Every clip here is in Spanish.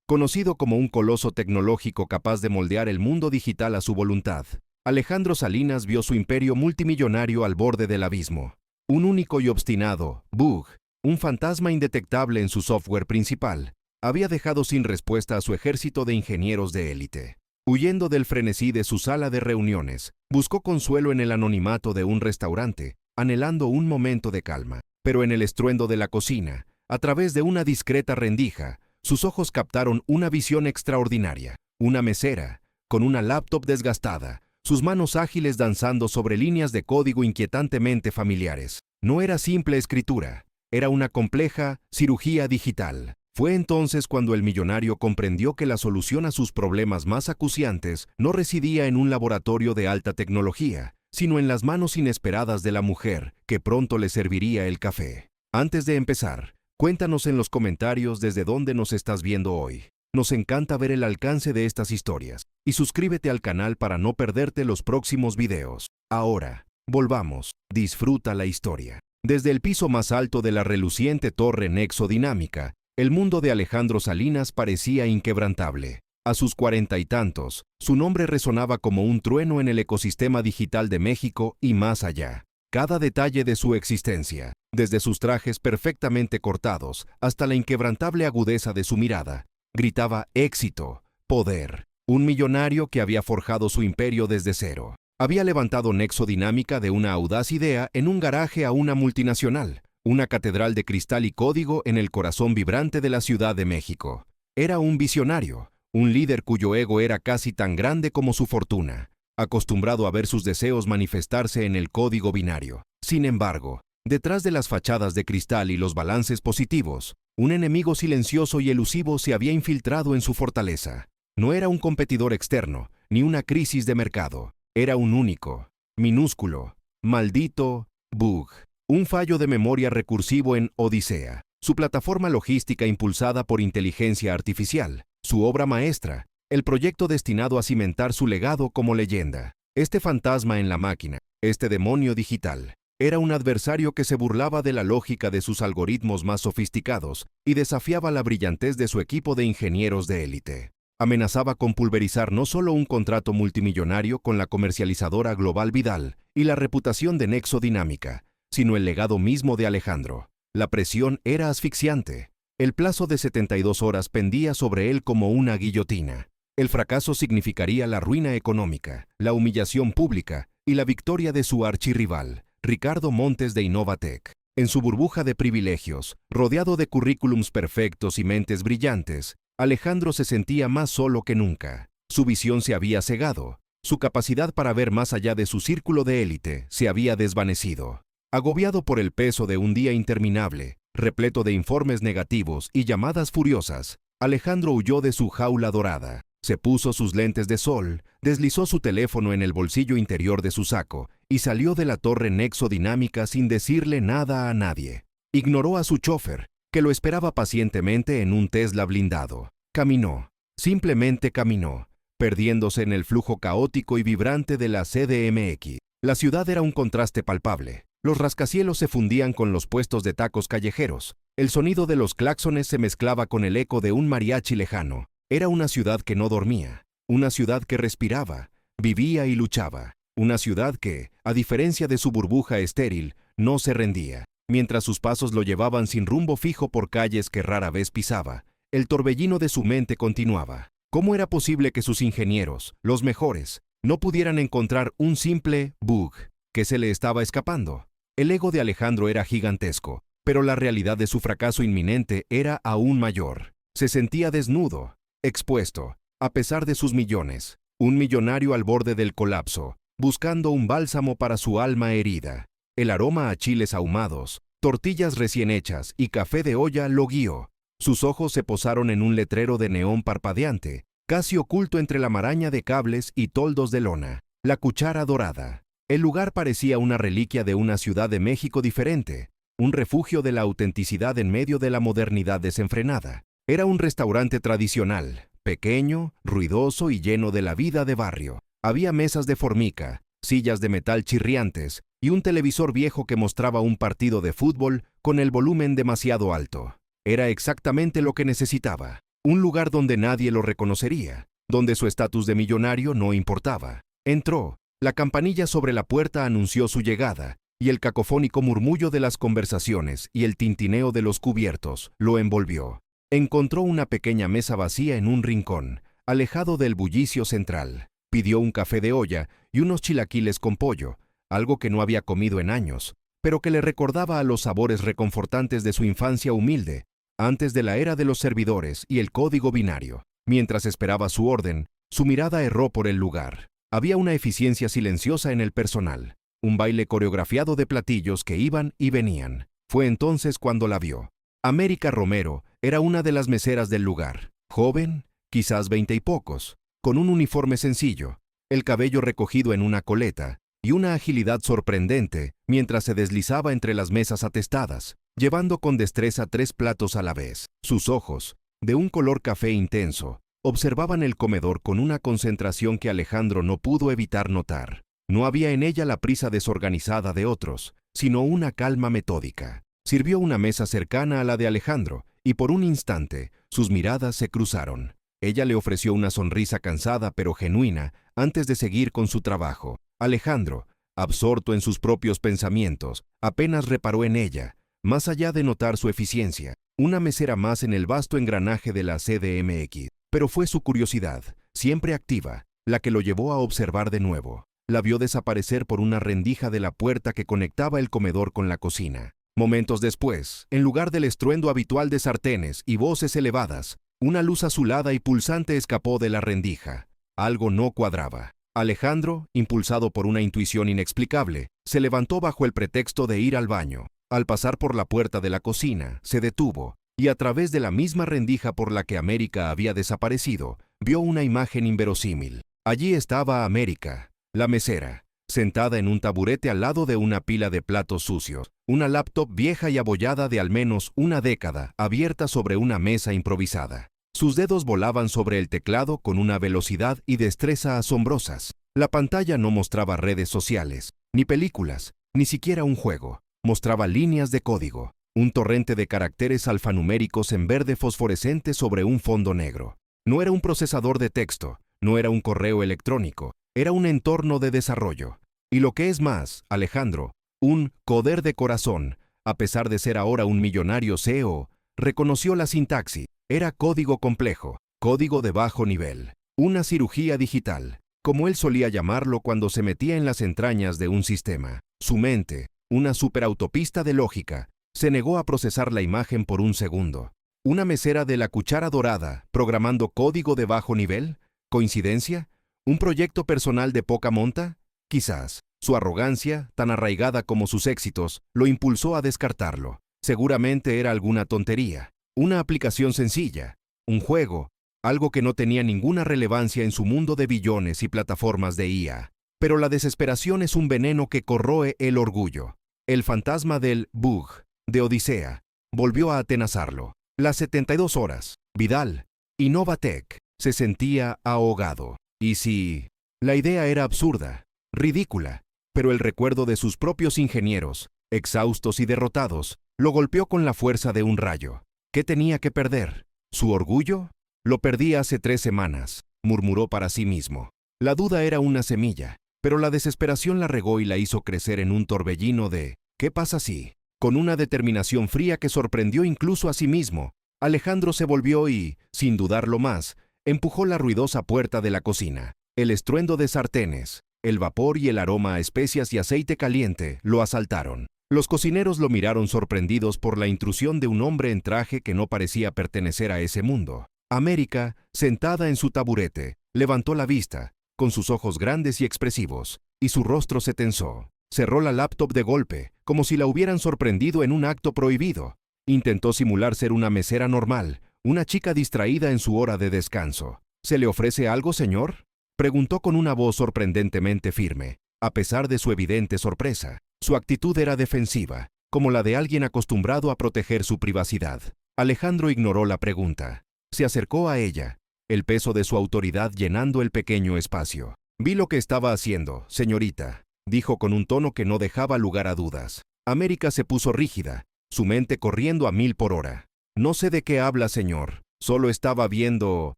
Conocido como un coloso tecnológico capaz de moldear el mundo digital a su voluntad, Alejandro Salinas vio su imperio multimillonario al borde del abismo. Un único y obstinado bug, un fantasma indetectable en su software principal, había dejado sin respuesta a su ejército de ingenieros de élite. Huyendo del frenesí de su sala de reuniones, buscó consuelo en el anonimato de un restaurante, anhelando un momento de calma. Pero en el estruendo de la cocina, a través de una discreta rendija, sus ojos captaron una visión extraordinaria. Una mesera, con una laptop desgastada, sus manos ágiles danzando sobre líneas de código inquietantemente familiares. No era simple escritura, era una compleja cirugía digital. Fue entonces cuando el millonario comprendió que la solución a sus problemas más acuciantes no residía en un laboratorio de alta tecnología, sino en las manos inesperadas de la mujer que pronto le serviría el café. Antes de empezar, cuéntanos en los comentarios desde dónde nos estás viendo hoy. Nos encanta ver el alcance de estas historias, y suscríbete al canal para no perderte los próximos videos. Ahora, volvamos, disfruta la historia. Desde el piso más alto de la reluciente torre Nexo Dinámica, el mundo de Alejandro Salinas parecía inquebrantable. A sus 40 y tantos, su nombre resonaba como un trueno en el ecosistema digital de México y más allá. Cada detalle de su existencia, desde sus trajes perfectamente cortados hasta la inquebrantable agudeza de su mirada, gritaba éxito, poder. Un millonario que había forjado su imperio desde cero. Había levantado Nexo Dinámica de una audaz idea en un garaje a una multinacional, una catedral de cristal y código en el corazón vibrante de la Ciudad de México. Era un visionario, un líder cuyo ego era casi tan grande como su fortuna, acostumbrado a ver sus deseos manifestarse en el código binario. Sin embargo, detrás de las fachadas de cristal y los balances positivos, un enemigo silencioso y elusivo se había infiltrado en su fortaleza. No era un competidor externo, ni una crisis de mercado. Era un único, minúsculo, maldito bug. Un fallo de memoria recursivo en Odisea. Su plataforma logística impulsada por inteligencia artificial. Su obra maestra, el proyecto destinado a cimentar su legado como leyenda. Este fantasma en la máquina, este demonio digital, era un adversario que se burlaba de la lógica de sus algoritmos más sofisticados y desafiaba la brillantez de su equipo de ingenieros de élite. Amenazaba con pulverizar no solo un contrato multimillonario con la comercializadora global Vidal y la reputación de Nexo Dinámica, sino el legado mismo de Alejandro. La presión era asfixiante. El plazo de 72 horas pendía sobre él como una guillotina. El fracaso significaría la ruina económica, la humillación pública y la victoria de su archirrival, Ricardo Montes de Innovatec. En su burbuja de privilegios, rodeado de currículums perfectos y mentes brillantes, Alejandro se sentía más solo que nunca. Su visión se había cegado, su capacidad para ver más allá de su círculo de élite se había desvanecido. Agobiado por el peso de un día interminable, repleto de informes negativos y llamadas furiosas, Alejandro huyó de su jaula dorada. Se puso sus lentes de sol, deslizó su teléfono en el bolsillo interior de su saco y salió de la torre Nexo Dinámica sin decirle nada a nadie. Ignoró a su chofer, que lo esperaba pacientemente en un Tesla blindado. Caminó, simplemente caminó, perdiéndose en el flujo caótico y vibrante de la CDMX. La ciudad era un contraste palpable. Los rascacielos se fundían con los puestos de tacos callejeros. El sonido de los claxones se mezclaba con el eco de un mariachi lejano. Era una ciudad que no dormía, una ciudad que respiraba, vivía y luchaba. Una ciudad que, a diferencia de su burbuja estéril, no se rendía. Mientras sus pasos lo llevaban sin rumbo fijo por calles que rara vez pisaba, el torbellino de su mente continuaba. ¿Cómo era posible que sus ingenieros, los mejores, no pudieran encontrar un simple bug que se le estaba escapando? El ego de Alejandro era gigantesco, pero la realidad de su fracaso inminente era aún mayor. Se sentía desnudo, expuesto, a pesar de sus millones, un millonario al borde del colapso, buscando un bálsamo para su alma herida. El aroma a chiles ahumados, tortillas recién hechas y café de olla lo guió. Sus ojos se posaron en un letrero de neón parpadeante, casi oculto entre la maraña de cables y toldos de lona. La cuchara dorada. El lugar parecía una reliquia de una Ciudad de México diferente, un refugio de la autenticidad en medio de la modernidad desenfrenada. Era un restaurante tradicional, pequeño, ruidoso y lleno de la vida de barrio. Había mesas de formica, sillas de metal chirriantes y un televisor viejo que mostraba un partido de fútbol con el volumen demasiado alto. Era exactamente lo que necesitaba. Un lugar donde nadie lo reconocería, donde su estatus de millonario no importaba. Entró, la campanilla sobre la puerta anunció su llegada, y el cacofónico murmullo de las conversaciones y el tintineo de los cubiertos lo envolvió. Encontró una pequeña mesa vacía en un rincón, alejado del bullicio central. Pidió un café de olla y unos chilaquiles con pollo, algo que no había comido en años, pero que le recordaba a los sabores reconfortantes de su infancia humilde, antes de la era de los servidores y el código binario. Mientras esperaba su orden, su mirada erró por el lugar. Había una eficiencia silenciosa en el personal, un baile coreografiado de platillos que iban y venían. Fue entonces cuando la vio. América Romero era una de las meseras del lugar, joven, quizás 20 y pocos, con un uniforme sencillo, el cabello recogido en una coleta y una agilidad sorprendente mientras se deslizaba entre las mesas atestadas, llevando con destreza 3 platos a la vez. Sus ojos, de un color café intenso, observaban el comedor con una concentración que Alejandro no pudo evitar notar. No había en ella la prisa desorganizada de otros, sino una calma metódica. Sirvió una mesa cercana a la de Alejandro, y por un instante sus miradas se cruzaron. Ella le ofreció una sonrisa cansada pero genuina antes de seguir con su trabajo. Alejandro, absorto en sus propios pensamientos, apenas reparó en ella, más allá de notar su eficiencia, una mesera más en el vasto engranaje de la CDMX. Pero fue su curiosidad, siempre activa, la que lo llevó a observar de nuevo. La vio desaparecer por una rendija de la puerta que conectaba el comedor con la cocina. Momentos después, en lugar del estruendo habitual de sartenes y voces elevadas, una luz azulada y pulsante escapó de la rendija. Algo no cuadraba. Alejandro, impulsado por una intuición inexplicable, se levantó bajo el pretexto de ir al baño. Al pasar por la puerta de la cocina, se detuvo, y a través de la misma rendija por la que América había desaparecido, vio una imagen inverosímil. Allí estaba América, la mesera, sentada en un taburete al lado de una pila de platos sucios, una laptop vieja y abollada de al menos una década, abierta sobre una mesa improvisada. Sus dedos volaban sobre el teclado con una velocidad y destreza asombrosas. La pantalla no mostraba redes sociales, ni películas, ni siquiera un juego. Mostraba líneas de código, un torrente de caracteres alfanuméricos en verde fosforescente sobre un fondo negro. No era un procesador de texto, no era un correo electrónico, era un entorno de desarrollo. Y lo que es más, Alejandro, un coder de corazón, a pesar de ser ahora un millonario CEO, reconoció la sintaxis. Era código complejo, código de bajo nivel, una cirugía digital, como él solía llamarlo cuando se metía en las entrañas de un sistema. Su mente, una superautopista de lógica, se negó a procesar la imagen por un segundo. ¿Una mesera de la cuchara dorada programando código de bajo nivel? ¿Coincidencia? ¿Un proyecto personal de poca monta? Quizás. Su arrogancia, tan arraigada como sus éxitos, lo impulsó a descartarlo. Seguramente era alguna tontería. Una aplicación sencilla, un juego, algo que no tenía ninguna relevancia en su mundo de billones y plataformas de IA. Pero la desesperación es un veneno que corroe el orgullo. El fantasma del bug, de Odisea, volvió a atenazarlo. Las 72 horas, Vidal, Innovatec, se sentía ahogado. Y sí, la idea era absurda, ridícula, pero el recuerdo de sus propios ingenieros, exhaustos y derrotados, lo golpeó con la fuerza de un rayo. ¿Qué tenía que perder? ¿Su orgullo? Lo perdí hace 3 semanas, murmuró para sí mismo. La duda era una semilla, pero la desesperación la regó y la hizo crecer en un torbellino de ¿qué pasa si? Con una determinación fría que sorprendió incluso a sí mismo, Alejandro se volvió y, sin dudarlo más, empujó la ruidosa puerta de la cocina. El estruendo de sartenes, el vapor y el aroma a especias y aceite caliente lo asaltaron. Los cocineros lo miraron sorprendidos por la intrusión de un hombre en traje que no parecía pertenecer a ese mundo. América, sentada en su taburete, levantó la vista, con sus ojos grandes y expresivos, y su rostro se tensó. Cerró la laptop de golpe, como si la hubieran sorprendido en un acto prohibido. Intentó simular ser una mesera normal, una chica distraída en su hora de descanso. ¿Se le ofrece algo, señor?, preguntó con una voz sorprendentemente firme, a pesar de su evidente sorpresa. Su actitud era defensiva, como la de alguien acostumbrado a proteger su privacidad. Alejandro ignoró la pregunta. Se acercó a ella, el peso de su autoridad llenando el pequeño espacio. «Vi lo que estaba haciendo, señorita», dijo con un tono que no dejaba lugar a dudas. América se puso rígida, su mente corriendo a 1000 por hora. «No sé de qué habla, señor», Solo estaba viendo...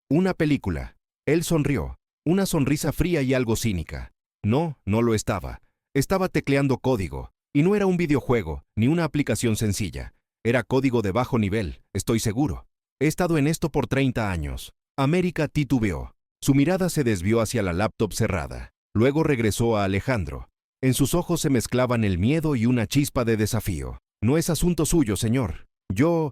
una película. Él sonrió, una sonrisa fría y algo cínica. No, no lo estaba. Estaba tecleando código, y no era un videojuego, ni una aplicación sencilla. Era código de bajo nivel, estoy seguro. He estado en esto por 30 años. América titubeó. Su mirada se desvió hacia la laptop cerrada. Luego regresó a Alejandro. En sus ojos se mezclaban el miedo y una chispa de desafío. No es asunto suyo, señor. Yo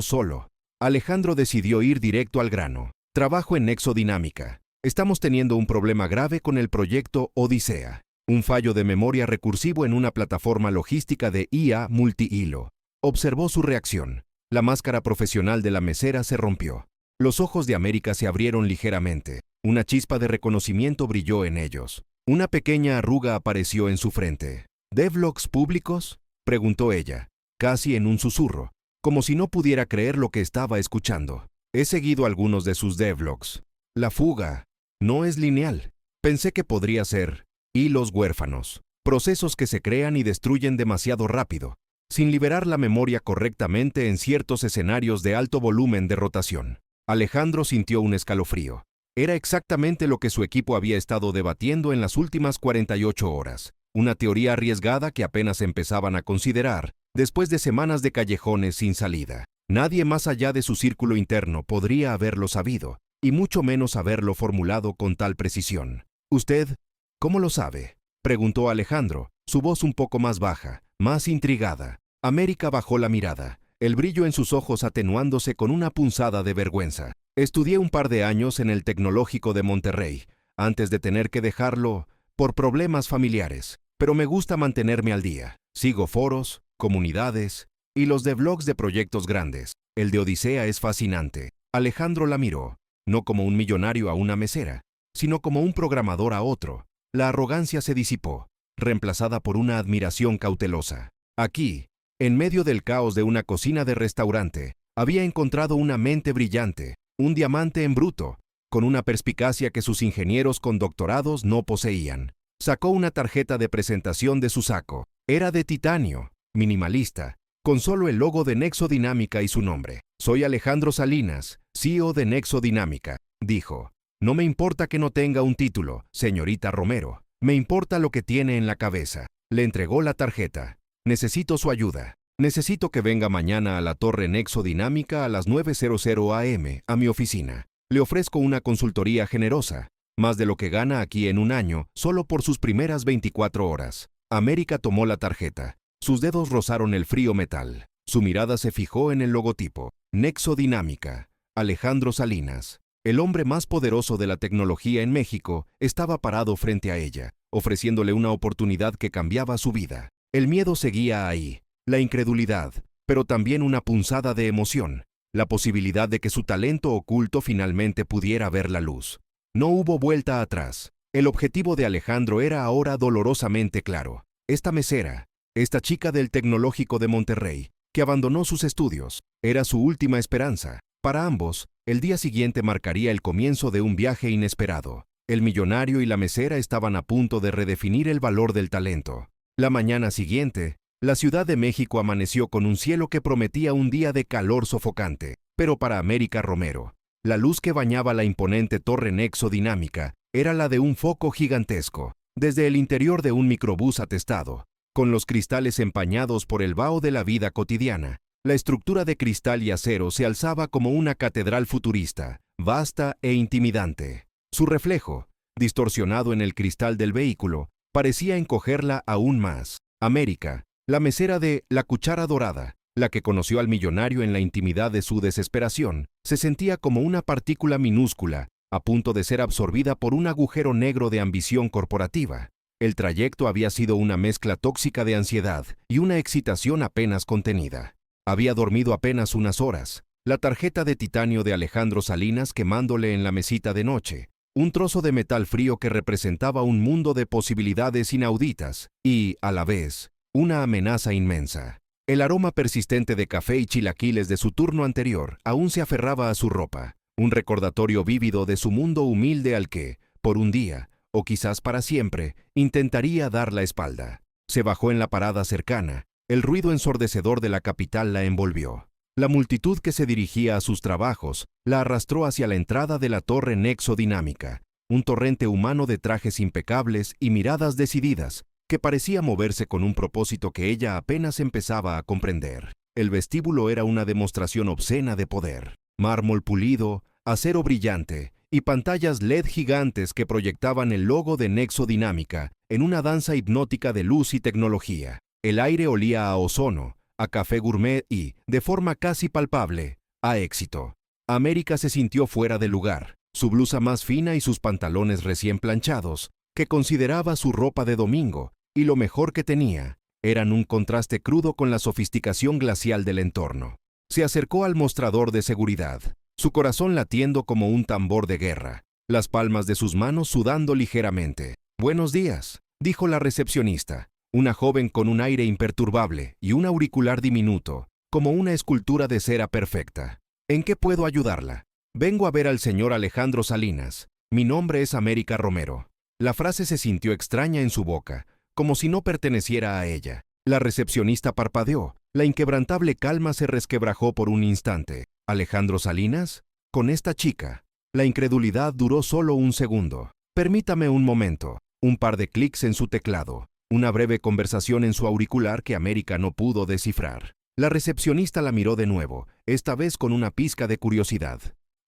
solo. Alejandro decidió ir directo al grano. Trabajo en Nexodinámica. Estamos teniendo un problema grave con el proyecto Odisea. Un fallo de memoria recursivo en una plataforma logística de IA multihilo. Observó su reacción. La máscara profesional de la mesera se rompió. Los ojos de América se abrieron ligeramente. Una chispa de reconocimiento brilló en ellos. Una pequeña arruga apareció en su frente. ¿Devlogs públicos?, preguntó ella, casi en un susurro, como si no pudiera creer lo que estaba escuchando. He seguido algunos de sus devlogs. La fuga no es lineal. Pensé que podría ser hilos huérfanos, procesos que se crean y destruyen demasiado rápido, sin liberar la memoria correctamente en ciertos escenarios de alto volumen de rotación. Alejandro sintió un escalofrío. Era exactamente lo que su equipo había estado debatiendo en las últimas 48 horas. Una teoría arriesgada que apenas empezaban a considerar, después de semanas de callejones sin salida. Nadie más allá de su círculo interno podría haberlo sabido, y mucho menos haberlo formulado con tal precisión. ¿Usted cómo lo sabe?, preguntó Alejandro, su voz un poco más baja, más intrigada. América bajó la mirada, el brillo en sus ojos atenuándose con una punzada de vergüenza. Estudié un par de años en el Tecnológico de Monterrey, antes de tener que dejarlo por problemas familiares, pero me gusta mantenerme al día. Sigo foros, comunidades y los devlogs de proyectos grandes. El de Odisea es fascinante. Alejandro la miró, no como un millonario a una mesera, sino como un programador a otro. La arrogancia se disipó, reemplazada por una admiración cautelosa. Aquí, en medio del caos de una cocina de restaurante, había encontrado una mente brillante, un diamante en bruto, con una perspicacia que sus ingenieros con doctorados no poseían. Sacó una tarjeta de presentación de su saco. Era de titanio, minimalista, con solo el logo de Nexodinámica y su nombre. Soy Alejandro Salinas, CEO de Nexodinámica, dijo. No me importa que no tenga un título, señorita Romero. Me importa lo que tiene en la cabeza. Le entregó la tarjeta. Necesito su ayuda. Necesito que venga mañana a la Torre Nexodinámica a las 9:00 a.m. a mi oficina. Le ofrezco una consultoría generosa, más de lo que gana aquí en un año, solo por sus primeras 24 horas. América tomó la tarjeta. Sus dedos rozaron el frío metal. Su mirada se fijó en el logotipo. Nexodinámica. Alejandro Salinas, el hombre más poderoso de la tecnología en México, estaba parado frente a ella, ofreciéndole una oportunidad que cambiaba su vida. El miedo seguía ahí, la incredulidad, pero también una punzada de emoción, la posibilidad de que su talento oculto finalmente pudiera ver la luz. No hubo vuelta atrás. El objetivo de Alejandro era ahora dolorosamente claro. Esta mesera, esta chica del Tecnológico de Monterrey, que abandonó sus estudios, era su última esperanza. Para ambos, el día siguiente marcaría el comienzo de un viaje inesperado. El millonario y la mesera estaban a punto de redefinir el valor del talento. La mañana siguiente, la Ciudad de México amaneció con un cielo que prometía un día de calor sofocante. Pero para América Romero, la luz que bañaba la imponente torre Nexodinámica era la de un foco gigantesco. Desde el interior de un microbús atestado, con los cristales empañados por el vaho de la vida cotidiana, la estructura de cristal y acero se alzaba como una catedral futurista, vasta e intimidante. Su reflejo, distorsionado en el cristal del vehículo, parecía encogerla aún más. América, la mesera de La Cuchara Dorada, la que conoció al millonario en la intimidad de su desesperación, se sentía como una partícula minúscula, a punto de ser absorbida por un agujero negro de ambición corporativa. El trayecto había sido una mezcla tóxica de ansiedad y una excitación apenas contenida. Había dormido apenas unas horas. La tarjeta de titanio de Alejandro Salinas quemándole en la mesita de noche, un trozo de metal frío que representaba un mundo de posibilidades inauditas y, a la vez, una amenaza inmensa. El aroma persistente de café y chilaquiles de su turno anterior aún se aferraba a su ropa, un recordatorio vívido de su mundo humilde al que, por un día, o quizás para siempre, intentaría dar la espalda. Se bajó en la parada cercana. El ruido ensordecedor de la capital la envolvió. La multitud que se dirigía a sus trabajos la arrastró hacia la entrada de la torre nexodinámica, un torrente humano de trajes impecables y miradas decididas, que parecía moverse con un propósito que ella apenas empezaba a comprender. El vestíbulo era una demostración obscena de poder. Mármol pulido, acero brillante y pantallas LED gigantes que proyectaban el logo de Nexodinámica en una danza hipnótica de luz y tecnología. El aire olía a ozono, a café gourmet y, de forma casi palpable, a éxito. América se sintió fuera de lugar. Su blusa más fina y sus pantalones recién planchados, que consideraba su ropa de domingo, y lo mejor que tenía, eran un contraste crudo con la sofisticación glacial del entorno. Se acercó al mostrador de seguridad, su corazón latiendo como un tambor de guerra, las palmas de sus manos sudando ligeramente. «Buenos días», dijo la recepcionista, una joven con un aire imperturbable y un auricular diminuto, como una escultura de cera perfecta. «¿En qué puedo ayudarla?» «Vengo a ver al señor Alejandro Salinas. Mi nombre es América Romero». La frase se sintió extraña en su boca, como si no perteneciera a ella. La recepcionista parpadeó. La inquebrantable calma se resquebrajó por un instante. ¿Alejandro Salinas? ¿Con esta chica? La incredulidad duró solo un segundo. «Permítame un momento». Un par de clics en su teclado. Una breve conversación en su auricular que América no pudo descifrar. La recepcionista la miró de nuevo, esta vez con una pizca de curiosidad.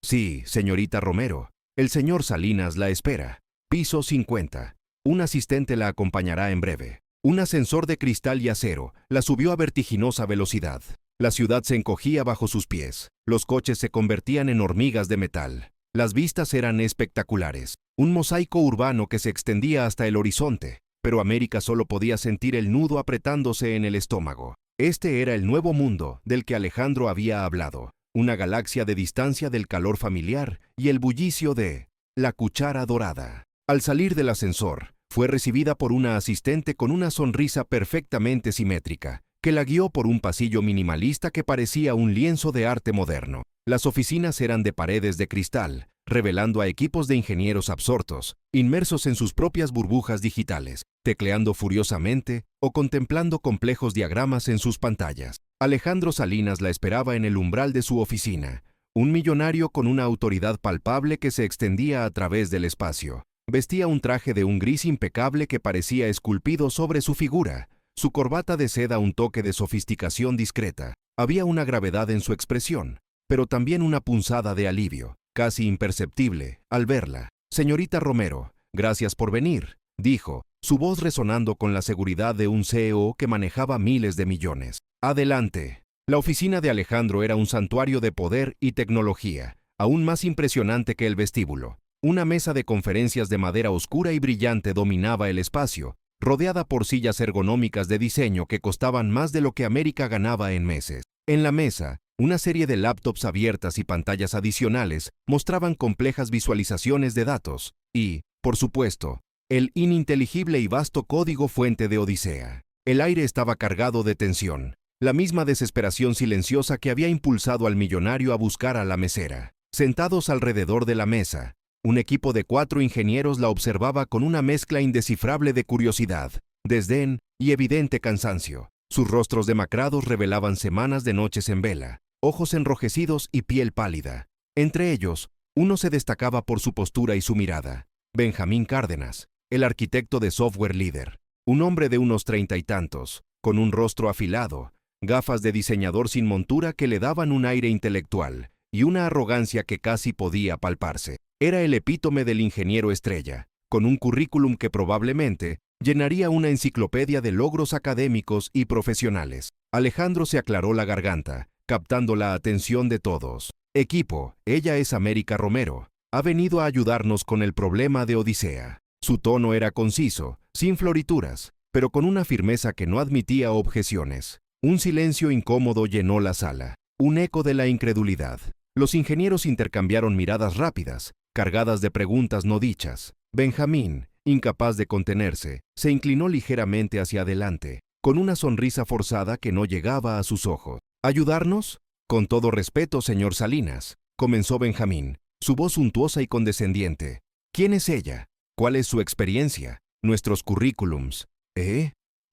«Sí, señorita Romero. El señor Salinas la espera. Piso 50. Un asistente la acompañará en breve». Un ascensor de cristal y acero la subió a vertiginosa velocidad. La ciudad se encogía bajo sus pies. Los coches se convertían en hormigas de metal. Las vistas eran espectaculares. Un mosaico urbano que se extendía hasta el horizonte. Pero América solo podía sentir el nudo apretándose en el estómago. Este era el nuevo mundo del que Alejandro había hablado. Una galaxia de distancia del calor familiar y el bullicio de la cuchara dorada. Al salir del ascensor, fue recibida por una asistente con una sonrisa perfectamente simétrica, que la guió por un pasillo minimalista que parecía un lienzo de arte moderno. Las oficinas eran de paredes de cristal, revelando a equipos de ingenieros absortos, inmersos en sus propias burbujas digitales, tecleando furiosamente o contemplando complejos diagramas en sus pantallas. Alejandro Salinas la esperaba en el umbral de su oficina, un millonario con una autoridad palpable que se extendía a través del espacio. Vestía un traje de un gris impecable que parecía esculpido sobre su figura, su corbata de seda un toque de sofisticación discreta. Había una gravedad en su expresión, pero también una punzada de alivio, casi imperceptible, al verla. «Señorita Romero, gracias por venir», dijo, su voz resonando con la seguridad de un CEO que manejaba miles de millones. «Adelante». La oficina de Alejandro era un santuario de poder y tecnología, aún más impresionante que el vestíbulo. Una mesa de conferencias de madera oscura y brillante dominaba el espacio, rodeada por sillas ergonómicas de diseño que costaban más de lo que América ganaba en meses. En la mesa, una serie de laptops abiertas y pantallas adicionales mostraban complejas visualizaciones de datos y, por supuesto, el ininteligible y vasto código fuente de Odisea. El aire estaba cargado de tensión, la misma desesperación silenciosa que había impulsado al millonario a buscar a la mesera. Sentados alrededor de la mesa, un equipo de 4 ingenieros la observaba con una mezcla indescifrable de curiosidad, desdén y evidente cansancio. Sus rostros demacrados revelaban semanas de noches en vela, ojos enrojecidos y piel pálida. Entre ellos, uno se destacaba por su postura y su mirada. Benjamín Cárdenas, el arquitecto de software líder, un hombre de unos 30 y tantos, con un rostro afilado, gafas de diseñador sin montura que le daban un aire intelectual y una arrogancia que casi podía palparse. Era el epítome del ingeniero estrella, con un currículum que probablemente llenaría una enciclopedia de logros académicos y profesionales. Alejandro se aclaró la garganta, captando la atención de todos. «Equipo, ella es América Romero. Ha venido a ayudarnos con el problema de Odisea». Su tono era conciso, sin florituras, pero con una firmeza que no admitía objeciones. Un silencio incómodo llenó la sala, un eco de la incredulidad. Los ingenieros intercambiaron miradas rápidas, cargadas de preguntas no dichas. Benjamín, incapaz de contenerse, se inclinó ligeramente hacia adelante, con una sonrisa forzada que no llegaba a sus ojos. ¿Ayudarnos? Con todo respeto, señor Salinas, comenzó Benjamín, su voz suntuosa y condescendiente. ¿Quién es ella? ¿Cuál es su experiencia? Nuestros currículums.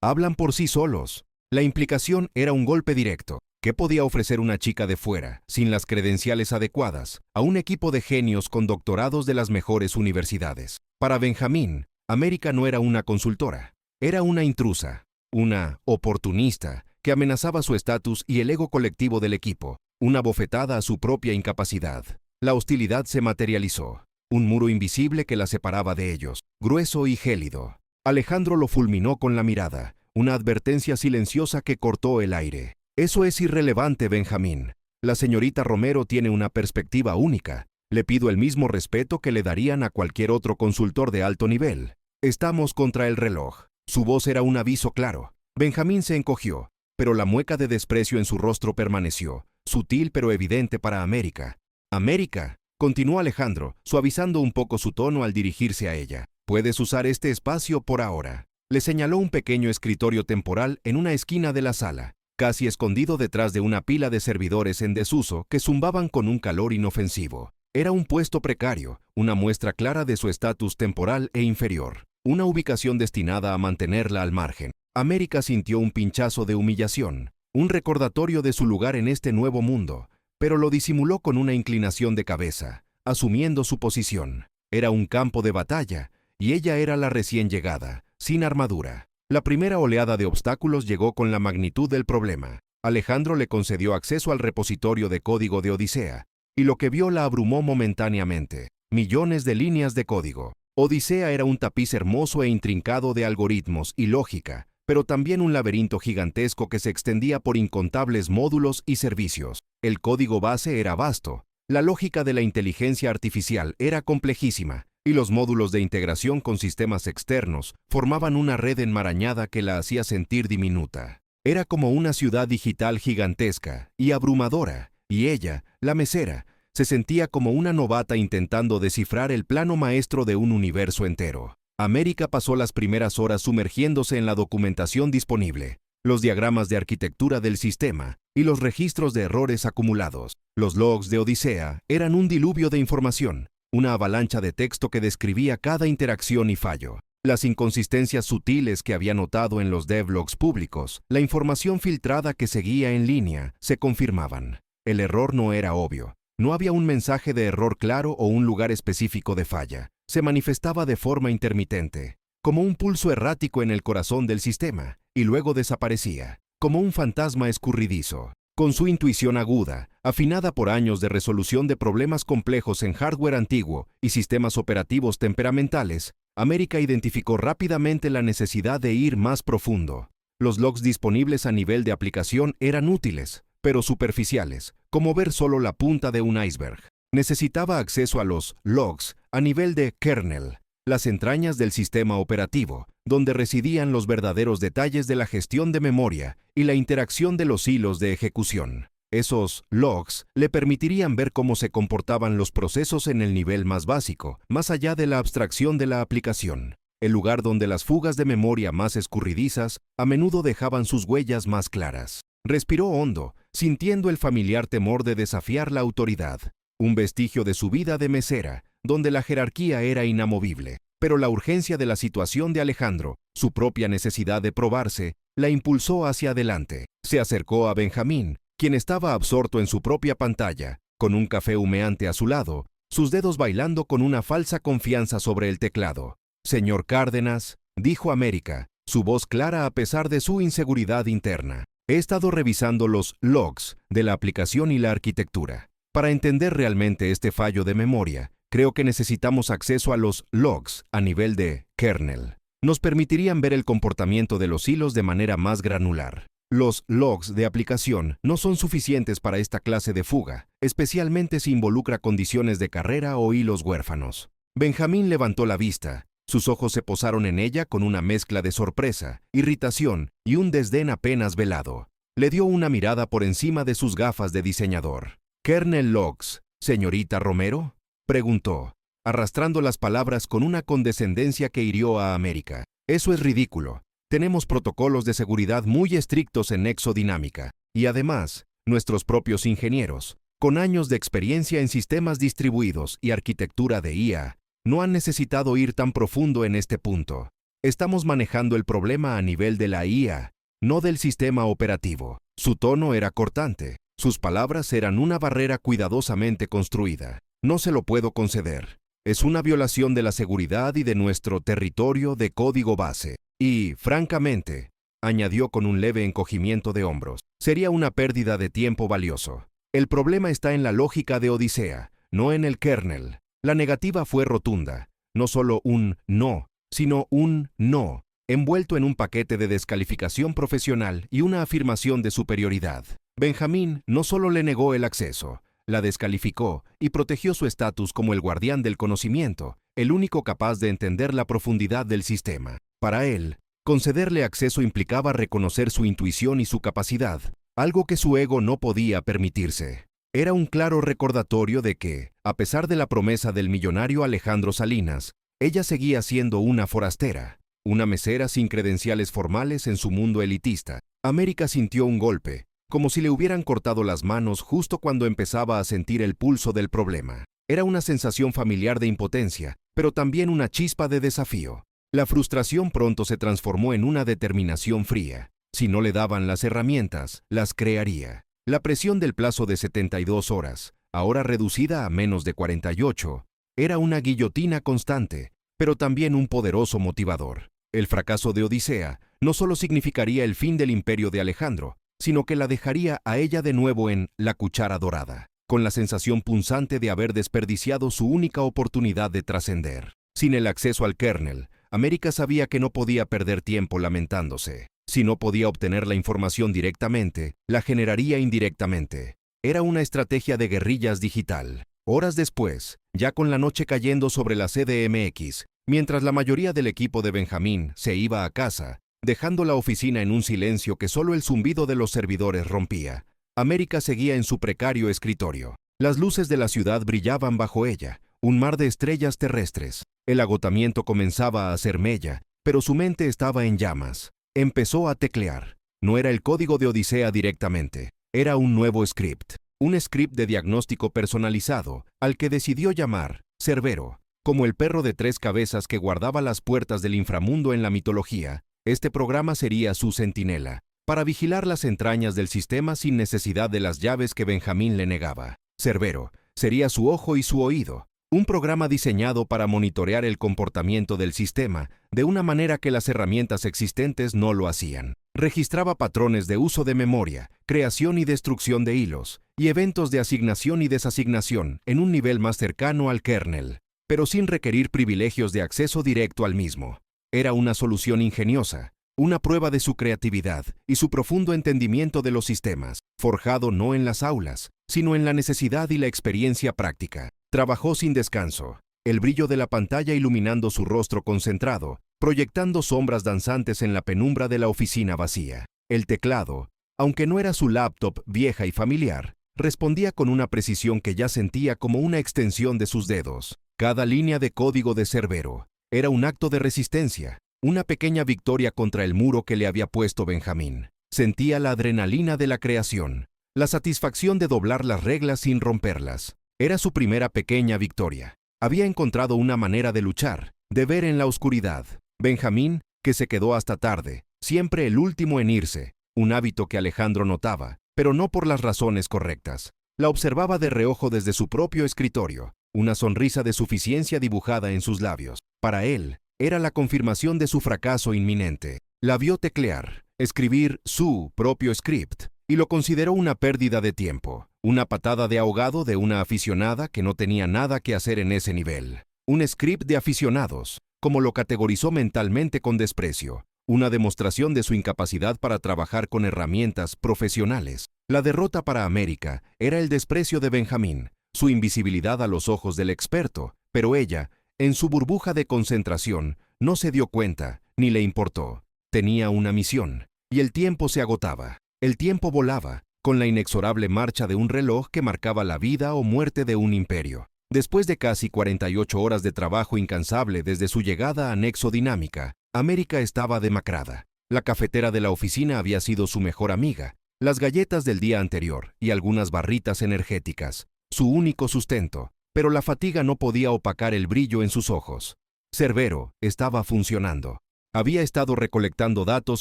Hablan por sí solos. La implicación era un golpe directo. ¿Qué podía ofrecer una chica de fuera, sin las credenciales adecuadas, a un equipo de genios con doctorados de las mejores universidades? Para Benjamín, América no era una consultora, era una intrusa, una oportunista que amenazaba su estatus y el ego colectivo del equipo, una bofetada a su propia incapacidad. La hostilidad se materializó, un muro invisible que la separaba de ellos, grueso y gélido. Alejandro lo fulminó con la mirada, una advertencia silenciosa que cortó el aire. Eso es irrelevante, Benjamín. La señorita Romero tiene una perspectiva única. Le pido el mismo respeto que le darían a cualquier otro consultor de alto nivel. Estamos contra el reloj. Su voz era un aviso claro. Benjamín se encogió, pero la mueca de desprecio en su rostro permaneció, sutil pero evidente para América. América, continuó Alejandro, suavizando un poco su tono al dirigirse a ella. Puedes usar este espacio por ahora. Le señaló un pequeño escritorio temporal en una esquina de la sala, casi escondido detrás de una pila de servidores en desuso que zumbaban con un calor inofensivo. Era un puesto precario, una muestra clara de su estatus temporal e inferior, una ubicación destinada a mantenerla al margen. América sintió un pinchazo de humillación, un recordatorio de su lugar en este nuevo mundo, pero lo disimuló con una inclinación de cabeza, asumiendo su posición. Era un campo de batalla, y ella era la recién llegada, sin armadura. La primera oleada de obstáculos llegó con la magnitud del problema. Alejandro le concedió acceso al repositorio de código de Odisea, y lo que vio la abrumó momentáneamente. Millones de líneas de código. Odisea era un tapiz hermoso e intrincado de algoritmos y lógica, pero también un laberinto gigantesco que se extendía por incontables módulos y servicios. El código base era vasto, la lógica de la inteligencia artificial era complejísima, y los módulos de integración con sistemas externos formaban una red enmarañada que la hacía sentir diminuta. Era como una ciudad digital gigantesca y abrumadora, y ella, la mesera, se sentía como una novata intentando descifrar el plano maestro de un universo entero. América pasó las primeras horas sumergiéndose en la documentación disponible, los diagramas de arquitectura del sistema y los registros de errores acumulados. Los logs de Odisea eran un diluvio de información, una avalancha de texto que describía cada interacción y fallo. Las inconsistencias sutiles que había notado en los devlogs públicos, la información filtrada que seguía en línea, se confirmaban. El error no era obvio. No había un mensaje de error claro o un lugar específico de falla. Se manifestaba de forma intermitente, como un pulso errático en el corazón del sistema, y luego desaparecía, como un fantasma escurridizo. Con su intuición aguda, afinada por años de resolución de problemas complejos en hardware antiguo y sistemas operativos temperamentales, América identificó rápidamente la necesidad de ir más profundo. Los logs disponibles a nivel de aplicación eran útiles, pero superficiales, como ver solo la punta de un iceberg. Necesitaba acceso a los logs a nivel de kernel, las entrañas del sistema operativo, donde residían los verdaderos detalles de la gestión de memoria y la interacción de los hilos de ejecución. Esos logs le permitirían ver cómo se comportaban los procesos en el nivel más básico, más allá de la abstracción de la aplicación, el lugar donde las fugas de memoria más escurridizas a menudo dejaban sus huellas más claras. Respiró hondo, sintiendo el familiar temor de desafiar la autoridad, un vestigio de su vida de mesera, donde la jerarquía era inamovible. Pero la urgencia de la situación de Alejandro, su propia necesidad de probarse, la impulsó hacia adelante. Se acercó a Benjamín, quien estaba absorto en su propia pantalla, con un café humeante a su lado, sus dedos bailando con una falsa confianza sobre el teclado. «Señor Cárdenas», dijo América, su voz clara a pesar de su inseguridad interna. «He estado revisando los logs de la aplicación y la arquitectura. Para entender realmente este fallo de memoria, creo que necesitamos acceso a los logs a nivel de kernel. Nos permitirían ver el comportamiento de los hilos de manera más granular. Los logs de aplicación no son suficientes para esta clase de fuga, especialmente si involucra condiciones de carrera o hilos huérfanos». Benjamín levantó la vista. Sus ojos se posaron en ella con una mezcla de sorpresa, irritación y un desdén apenas velado. Le dio una mirada por encima de sus gafas de diseñador. «¿Kernel logs, señorita Romero?», preguntó, arrastrando las palabras con una condescendencia que hirió a América. «Eso es ridículo. Tenemos protocolos de seguridad muy estrictos en exodinámica, y además, nuestros propios ingenieros, con años de experiencia en sistemas distribuidos y arquitectura de IA, no han necesitado ir tan profundo en este punto. Estamos manejando el problema a nivel de la IA, no del sistema operativo. Su tono era cortante. Sus palabras eran una barrera cuidadosamente construida. No se lo puedo conceder. Es una violación de la seguridad y de nuestro territorio de código base. Y, francamente, añadió con un leve encogimiento de hombros, sería una pérdida de tiempo valioso. El problema está en la lógica de Odisea, no en el kernel. La negativa fue rotunda. No solo un no, sino un no, envuelto en un paquete de descalificación profesional y una afirmación de superioridad. Benjamín no solo le negó el acceso, la descalificó y protegió su estatus como el guardián del conocimiento, el único capaz de entender la profundidad del sistema. Para él, concederle acceso implicaba reconocer su intuición y su capacidad, algo que su ego no podía permitirse. Era un claro recordatorio de que, a pesar de la promesa del millonario Alejandro Salinas, ella seguía siendo una forastera, una mesera sin credenciales formales en su mundo elitista. América sintió un golpe, como si le hubieran cortado las manos justo cuando empezaba a sentir el pulso del problema. Era una sensación familiar de impotencia, pero también una chispa de desafío. La frustración pronto se transformó en una determinación fría. Si no le daban las herramientas, las crearía. La presión del plazo de 72 horas, ahora reducida a menos de 48, era una guillotina constante, pero también un poderoso motivador. El fracaso de Odisea no solo significaría el fin del imperio de Alejandro, sino que la dejaría a ella de nuevo en la cuchara dorada, con la sensación punzante de haber desperdiciado su única oportunidad de trascender. Sin el acceso al kernel, América sabía que no podía perder tiempo lamentándose. Si no podía obtener la información directamente, la generaría indirectamente. Era una estrategia de guerrillas digital. Horas después, ya con la noche cayendo sobre la CDMX, mientras la mayoría del equipo de Benjamín se iba a casa, dejando la oficina en un silencio que solo el zumbido de los servidores rompía, América seguía en su precario escritorio. Las luces de la ciudad brillaban bajo ella, un mar de estrellas terrestres. El agotamiento comenzaba a hacer mella, pero su mente estaba en llamas. Empezó a teclear. No era el código de Odisea directamente, era un nuevo script. Un script de diagnóstico personalizado, al que decidió llamar Cerbero. Como el perro de 3 cabezas que guardaba las puertas del inframundo en la mitología, este programa sería su centinela, para vigilar las entrañas del sistema sin necesidad de las llaves que Benjamín le negaba. Cerbero sería su ojo y su oído, un programa diseñado para monitorear el comportamiento del sistema de una manera que las herramientas existentes no lo hacían. Registraba patrones de uso de memoria, creación y destrucción de hilos, y eventos de asignación y desasignación en un nivel más cercano al kernel, pero sin requerir privilegios de acceso directo al mismo. Era una solución ingeniosa, una prueba de su creatividad y su profundo entendimiento de los sistemas, forjado no en las aulas, sino en la necesidad y la experiencia práctica. Trabajó sin descanso, el brillo de la pantalla iluminando su rostro concentrado, proyectando sombras danzantes en la penumbra de la oficina vacía. El teclado, aunque no era su laptop vieja y familiar, respondía con una precisión que ya sentía como una extensión de sus dedos. Cada línea de código de Cerbero era un acto de resistencia, una pequeña victoria contra el muro que le había puesto Benjamín. Sentía la adrenalina de la creación, la satisfacción de doblar las reglas sin romperlas. Era su primera pequeña victoria. Había encontrado una manera de luchar, de ver en la oscuridad. Benjamín, que se quedó hasta tarde, siempre el último en irse, un hábito que Alejandro notaba, pero no por las razones correctas. La observaba de reojo desde su propio escritorio, una sonrisa de suficiencia dibujada en sus labios. Para él, era la confirmación de su fracaso inminente. La vio teclear, escribir su propio script, y lo consideró una pérdida de tiempo, una patada de ahogado de una aficionada que no tenía nada que hacer en ese nivel. Un script de aficionados, como lo categorizó mentalmente con desprecio, una demostración de su incapacidad para trabajar con herramientas profesionales. La derrota para América era el desprecio de Benjamín, su invisibilidad a los ojos del experto, pero ella, en su burbuja de concentración, no se dio cuenta, ni le importó. Tenía una misión, y el tiempo se agotaba. El tiempo volaba, con la inexorable marcha de un reloj que marcaba la vida o muerte de un imperio. Después de casi 48 horas de trabajo incansable desde su llegada a Nexo Dinámica, América estaba demacrada. La cafetera de la oficina había sido su mejor amiga, las galletas del día anterior y algunas barritas energéticas, su único sustento, pero la fatiga no podía opacar el brillo en sus ojos. Cerbero estaba funcionando. había estado recolectando datos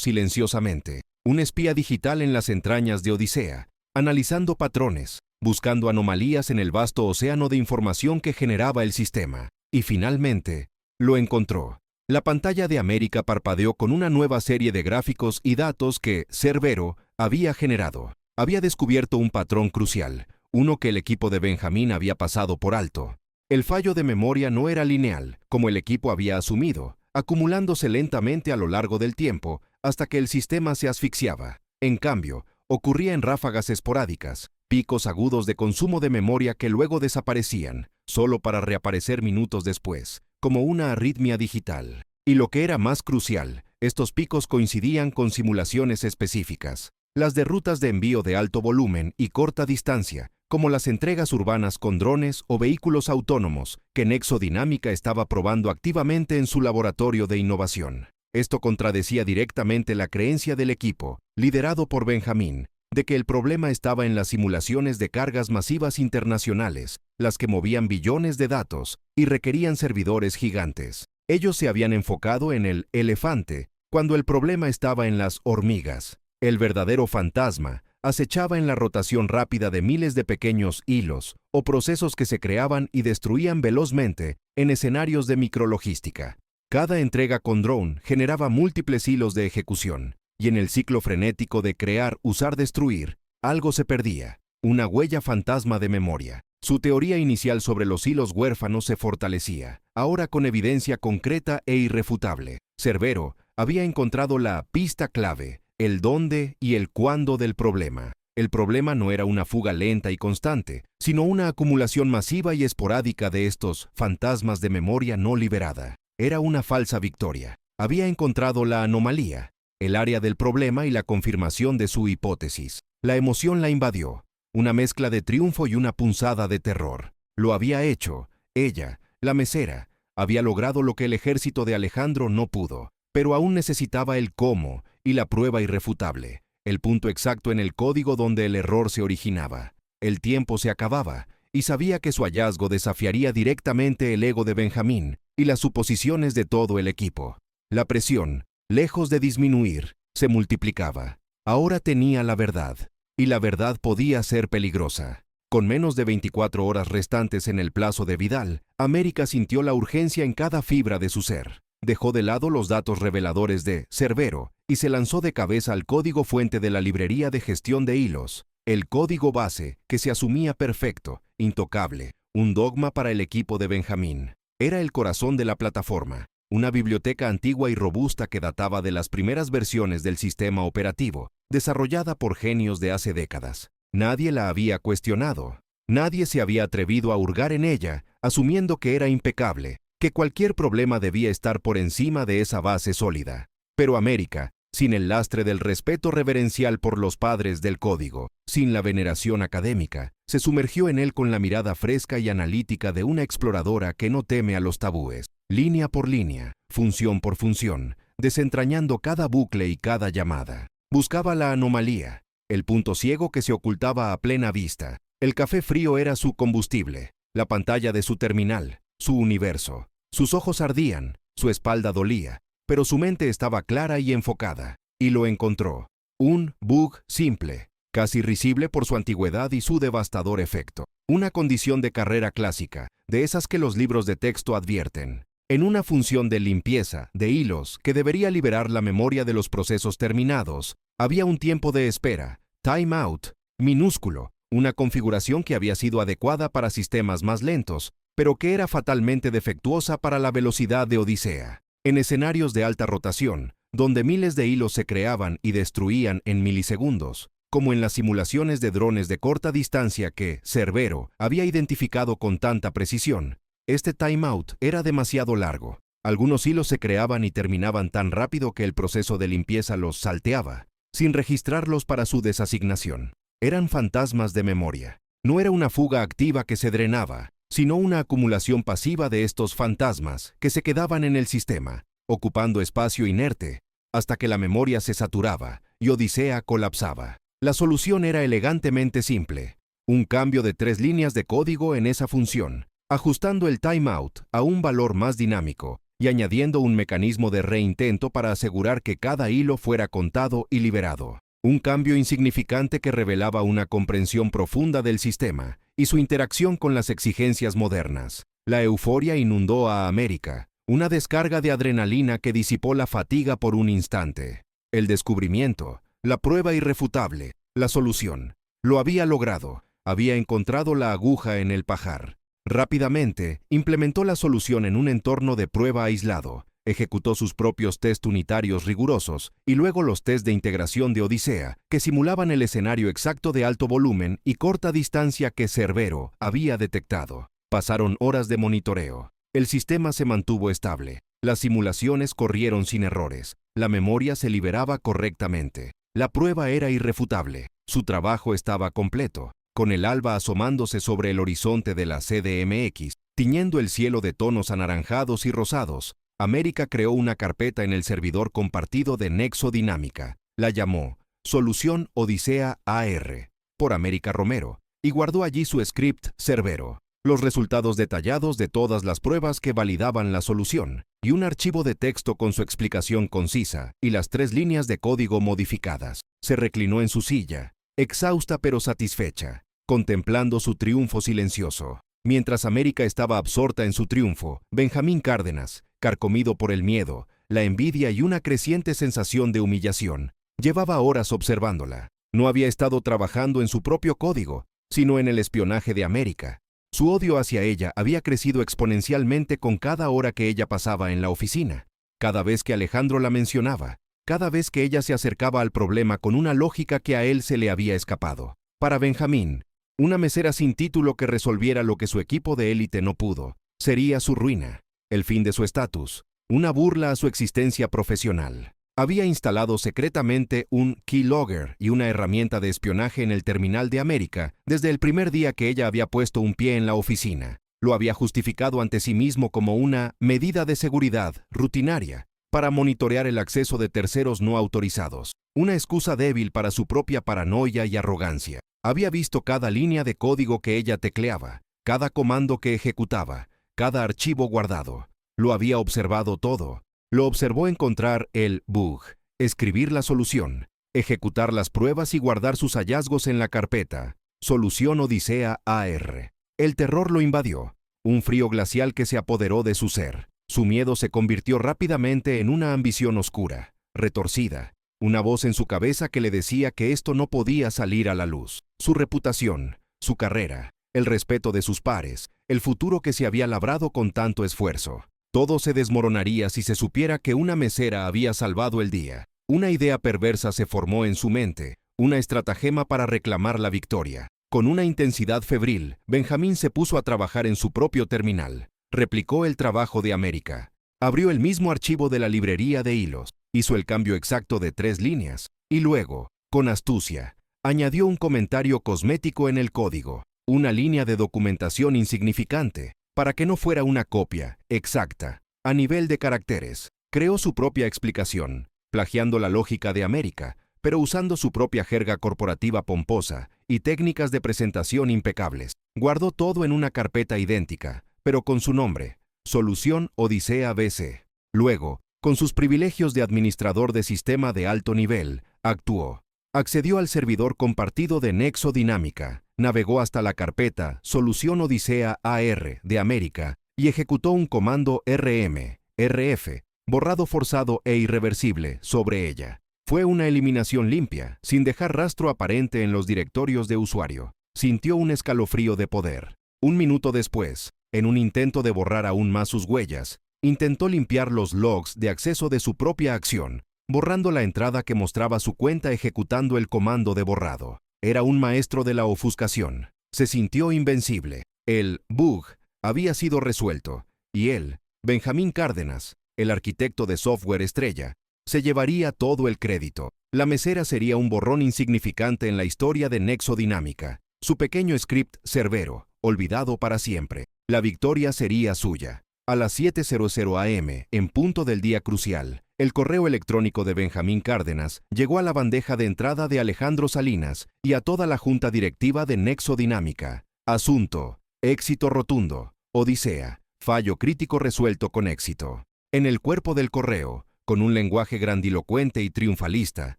silenciosamente, un espía digital en las entrañas de Odisea, analizando patrones, buscando anomalías en el vasto océano de información que generaba el sistema. Y finalmente, lo encontró. La pantalla de América parpadeó con una nueva serie de gráficos y datos que Cerbero había generado. Había descubierto un patrón crucial, uno que el equipo de Benjamín había pasado por alto. El fallo de memoria no era lineal, como el equipo había asumido, acumulándose lentamente a lo largo del tiempo hasta que el sistema se asfixiaba. En cambio, ocurría en ráfagas esporádicas, picos agudos de consumo de memoria que luego desaparecían, solo para reaparecer minutos después, como una arritmia digital. Y lo que era más crucial, estos picos coincidían con simulaciones específicas, las de rutas de envío de alto volumen y corta distancia, como las entregas urbanas con drones o vehículos autónomos que Nexo Dinámica estaba probando activamente en su laboratorio de innovación. Esto contradecía directamente la creencia del equipo, liderado por Benjamín, de que el problema estaba en las simulaciones de cargas masivas internacionales, las que movían billones de datos y requerían servidores gigantes. Ellos se habían enfocado en el elefante, cuando el problema estaba en las hormigas. El verdadero fantasma acechaba en la rotación rápida de miles de pequeños hilos o procesos que se creaban y destruían velozmente en escenarios de micrologística. Cada entrega con drone generaba múltiples hilos de ejecución, y en el ciclo frenético de crear, usar, destruir, algo se perdía, una huella fantasma de memoria. Su teoría inicial sobre los hilos huérfanos se fortalecía, ahora con evidencia concreta e irrefutable. Cerbero había encontrado la pista clave, el dónde y el cuándo del problema. El problema no era una fuga lenta y constante, sino una acumulación masiva y esporádica de estos fantasmas de memoria no liberada. Era una falsa victoria. Había encontrado la anomalía, el área del problema y la confirmación de su hipótesis. La emoción la invadió, una mezcla de triunfo y una punzada de terror. Lo había hecho. Ella, la mesera, había logrado lo que el ejército de Alejandro no pudo, pero aún necesitaba el cómo y la prueba irrefutable, el punto exacto en el código donde el error se originaba. El tiempo se acababa, y sabía que su hallazgo desafiaría directamente el ego de Benjamín y las suposiciones de todo el equipo. La presión, lejos de disminuir, se multiplicaba. Ahora tenía la verdad, y la verdad podía ser peligrosa. Con menos de 24 horas restantes en el plazo de Vidal, América sintió la urgencia en cada fibra de su ser. Dejó de lado los datos reveladores de Cerbero y se lanzó de cabeza al código fuente de la librería de gestión de hilos, el código base que se asumía perfecto, intocable, un dogma para el equipo de Benjamín. Era el corazón de la plataforma, una biblioteca antigua y robusta que databa de las primeras versiones del sistema operativo, desarrollada por genios de hace décadas. Nadie la había cuestionado. Nadie se había atrevido a hurgar en ella, asumiendo que era impecable, que cualquier problema debía estar por encima de esa base sólida. Pero América, sin el lastre del respeto reverencial por los padres del código, sin la veneración académica, se sumergió en él con la mirada fresca y analítica de una exploradora que no teme a los tabúes, línea por línea, función por función, desentrañando cada bucle y cada llamada. Buscaba la anomalía, el punto ciego que se ocultaba a plena vista. El café frío era su combustible, la pantalla de su terminal, su universo. Sus ojos ardían, su espalda dolía, pero su mente estaba clara y enfocada, y lo encontró. Un bug simple, casi risible por su antigüedad y su devastador efecto. Una condición de carrera clásica, de esas que los libros de texto advierten. En una función de limpieza, de hilos, que debería liberar la memoria de los procesos terminados, había un tiempo de espera, timeout, minúsculo, una configuración que había sido adecuada para sistemas más lentos, pero que era fatalmente defectuosa para la velocidad de Odisea. En escenarios de alta rotación, donde miles de hilos se creaban y destruían en milisegundos, como en las simulaciones de drones de corta distancia que Cerbero había identificado con tanta precisión, este timeout era demasiado largo. Algunos hilos se creaban y terminaban tan rápido que el proceso de limpieza los salteaba, sin registrarlos para su desasignación. Eran fantasmas de memoria. No era una fuga activa que se drenaba, sino una acumulación pasiva de estos fantasmas que se quedaban en el sistema, ocupando espacio inerte, hasta que la memoria se saturaba y Odisea colapsaba. La solución era elegantemente simple, un cambio de 3 líneas de código en esa función, ajustando el timeout a un valor más dinámico y añadiendo un mecanismo de reintento para asegurar que cada hilo fuera contado y liberado. Un cambio insignificante que revelaba una comprensión profunda del sistema y su interacción con las exigencias modernas. La euforia inundó a América, una descarga de adrenalina que disipó la fatiga por un instante. El descubrimiento, la prueba irrefutable, la solución. Lo había logrado, había encontrado la aguja en el pajar. Rápidamente, implementó la solución en un entorno de prueba aislado, ejecutó sus propios test unitarios rigurosos y luego los test de integración de Odisea, que simulaban el escenario exacto de alto volumen y corta distancia que Cerbero había detectado. Pasaron horas de monitoreo. El sistema se mantuvo estable. Las simulaciones corrieron sin errores. La memoria se liberaba correctamente. La prueba era irrefutable. Su trabajo estaba completo. Con el alba asomándose sobre el horizonte de la CDMX, tiñendo el cielo de tonos anaranjados y rosados, América creó una carpeta en el servidor compartido de Nexo Dinámica. La llamó Solución Odisea AR, por América Romero, y guardó allí su script Cerbero, los resultados detallados de todas las pruebas que validaban la solución, y un archivo de texto con su explicación concisa y las 3 líneas de código modificadas. Se reclinó en su silla, exhausta pero satisfecha, contemplando su triunfo silencioso. Mientras América estaba absorta en su triunfo, Benjamín Cárdenas, carcomido por el miedo, la envidia y una creciente sensación de humillación, llevaba horas observándola. No había estado trabajando en su propio código, sino en el espionaje de América. Su odio hacia ella había crecido exponencialmente con cada hora que ella pasaba en la oficina. Cada vez que Alejandro la mencionaba, cada vez que ella se acercaba al problema con una lógica que a él se le había escapado. Para Benjamín, una mesera sin título que resolviera lo que su equipo de élite no pudo, sería su ruina, el fin de su estatus, una burla a su existencia profesional. Había instalado secretamente un keylogger y una herramienta de espionaje en el terminal de América desde el primer día que ella había puesto un pie en la oficina. Lo había justificado ante sí mismo como una medida de seguridad rutinaria para monitorear el acceso de terceros no autorizados, una excusa débil para su propia paranoia y arrogancia. Había visto cada línea de código que ella tecleaba, cada comando que ejecutaba, cada archivo guardado. Lo había observado todo. Lo observó encontrar el bug, escribir la solución, ejecutar las pruebas y guardar sus hallazgos en la carpeta. Solución Odisea AR. El terror lo invadió, un frío glacial que se apoderó de su ser. Su miedo se convirtió rápidamente en una ambición oscura, retorcida, una voz en su cabeza que le decía que esto no podía salir a la luz. Su reputación, su carrera, el respeto de sus pares, el futuro que se había labrado con tanto esfuerzo. Todo se desmoronaría si se supiera que una mesera había salvado el día. Una idea perversa se formó en su mente, una estratagema para reclamar la victoria. Con una intensidad febril, Benjamín se puso a trabajar en su propio terminal. Replicó el trabajo de América. Abrió el mismo archivo de la librería de hilos, hizo el cambio exacto de 3 líneas, y luego, con astucia, añadió un comentario cosmético en el código, una línea de documentación insignificante, para que no fuera una copia exacta, a nivel de caracteres. Creó su propia explicación, plagiando la lógica de América, pero usando su propia jerga corporativa pomposa y técnicas de presentación impecables. Guardó todo en una carpeta idéntica, pero con su nombre, Solución Odisea BC. Luego, con sus privilegios de administrador de sistema de alto nivel, actuó. Accedió al servidor compartido de Nexo Dinámica, navegó hasta la carpeta Solución Odisea AR de América y ejecutó un comando RF, borrado forzado e irreversible, sobre ella. Fue una eliminación limpia, sin dejar rastro aparente en los directorios de usuario. Sintió un escalofrío de poder. Un minuto después, en un intento de borrar aún más sus huellas, intentó limpiar los logs de acceso de su propia acción, borrando la entrada que mostraba su cuenta ejecutando el comando de borrado. Era un maestro de la ofuscación. Se sintió invencible. El bug había sido resuelto, y él, Benjamín Cárdenas, el arquitecto de software estrella, se llevaría todo el crédito. La mesera sería un borrón insignificante en la historia de Nexo Dinámica. Su pequeño script Cerbero, olvidado para siempre. La victoria sería suya. A las 7:00 am, en punto del día crucial, el correo electrónico de Benjamín Cárdenas llegó a la bandeja de entrada de Alejandro Salinas y a toda la junta directiva de Nexo Dinámica. Asunto: éxito rotundo. Odisea: fallo crítico resuelto con éxito. En el cuerpo del correo, con un lenguaje grandilocuente y triunfalista,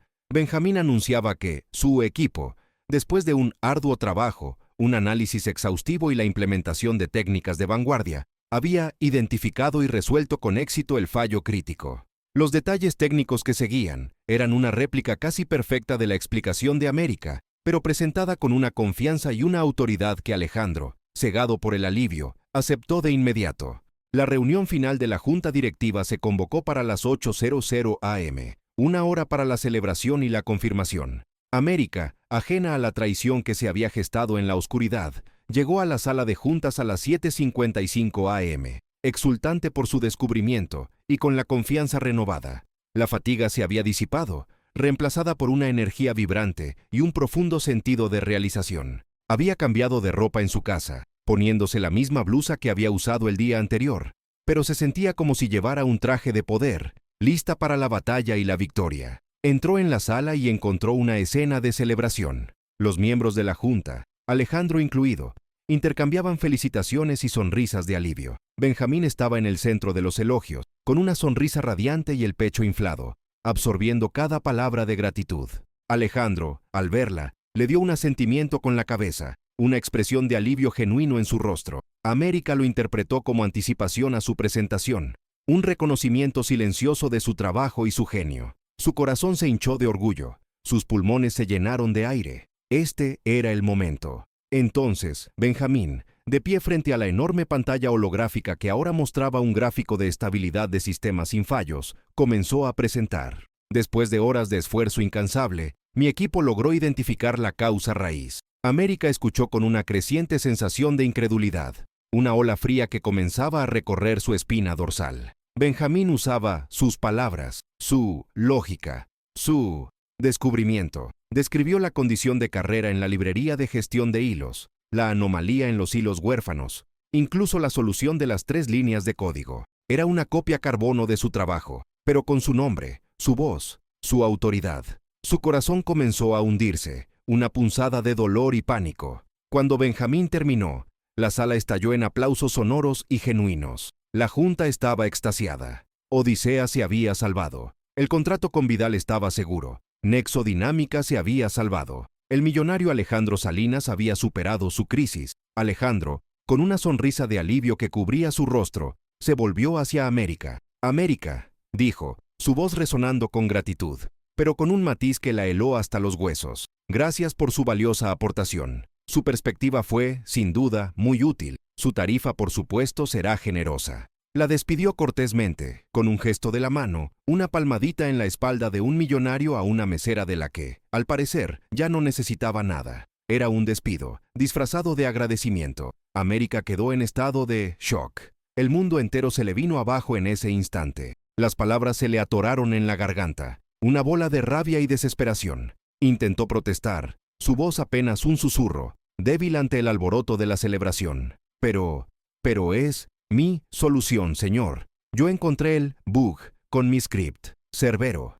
Benjamín anunciaba que su equipo, después de un arduo trabajo, un análisis exhaustivo y la implementación de técnicas de vanguardia, había identificado y resuelto con éxito el fallo crítico. Los detalles técnicos que seguían eran una réplica casi perfecta de la explicación de América, pero presentada con una confianza y una autoridad que Alejandro, cegado por el alivio, aceptó de inmediato. La reunión final de la junta directiva se convocó para las 8:00 am, una hora para la celebración y la confirmación. América, ajena a la traición que se había gestado en la oscuridad, llegó a la sala de juntas a las 7:55 am, exultante por su descubrimiento y con la confianza renovada. La fatiga se había disipado, reemplazada por una energía vibrante y un profundo sentido de realización. Había cambiado de ropa en su casa, poniéndose la misma blusa que había usado el día anterior, pero se sentía como si llevara un traje de poder, lista para la batalla y la victoria. Entró en la sala y encontró una escena de celebración. Los miembros de la junta, Alejandro incluido, intercambiaban felicitaciones y sonrisas de alivio. Benjamín estaba en el centro de los elogios, con una sonrisa radiante y el pecho inflado, absorbiendo cada palabra de gratitud. Alejandro, al verla, le dio un asentimiento con la cabeza, una expresión de alivio genuino en su rostro. América lo interpretó como anticipación a su presentación, un reconocimiento silencioso de su trabajo y su genio. Su corazón se hinchó de orgullo, sus pulmones se llenaron de aire. Este era el momento. Entonces, Benjamín, de pie frente a la enorme pantalla holográfica que ahora mostraba un gráfico de estabilidad de sistemas sin fallos, comenzó a presentar. Después de horas de esfuerzo incansable, mi equipo logró identificar la causa raíz. América escuchó con una creciente sensación de incredulidad, una ola fría que comenzaba a recorrer su espina dorsal. Benjamín usaba sus palabras, su lógica, su descubrimiento. Describió la condición de carrera en la librería de gestión de hilos, la anomalía en los hilos huérfanos, incluso la solución de las 3 líneas de código. Era una copia carbono de su trabajo, pero con su nombre, su voz, su autoridad. Su corazón comenzó a hundirse, una punzada de dolor y pánico. Cuando Benjamín terminó, la sala estalló en aplausos sonoros y genuinos. La junta estaba extasiada. Odisea se había salvado. El contrato con Vidal estaba seguro. Nexo Dinámica se había salvado. El millonario Alejandro Salinas había superado su crisis. Alejandro, con una sonrisa de alivio que cubría su rostro, se volvió hacia América. América, dijo, su voz resonando con gratitud, pero con un matiz que la heló hasta los huesos. Gracias por su valiosa aportación. Su perspectiva fue, sin duda, muy útil. Su tarifa, por supuesto, será generosa. La despidió cortésmente, con un gesto de la mano, una palmadita en la espalda de un millonario a una mesera de la que, al parecer, ya no necesitaba nada. Era un despido, disfrazado de agradecimiento. América quedó en estado de shock. El mundo entero se le vino abajo en ese instante. Las palabras se le atoraron en la garganta, una bola de rabia y desesperación. Intentó protestar, su voz apenas un susurro, débil ante el alboroto de la celebración. Pero es mi solución, señor. Yo encontré el bug con mi script. Cerbero.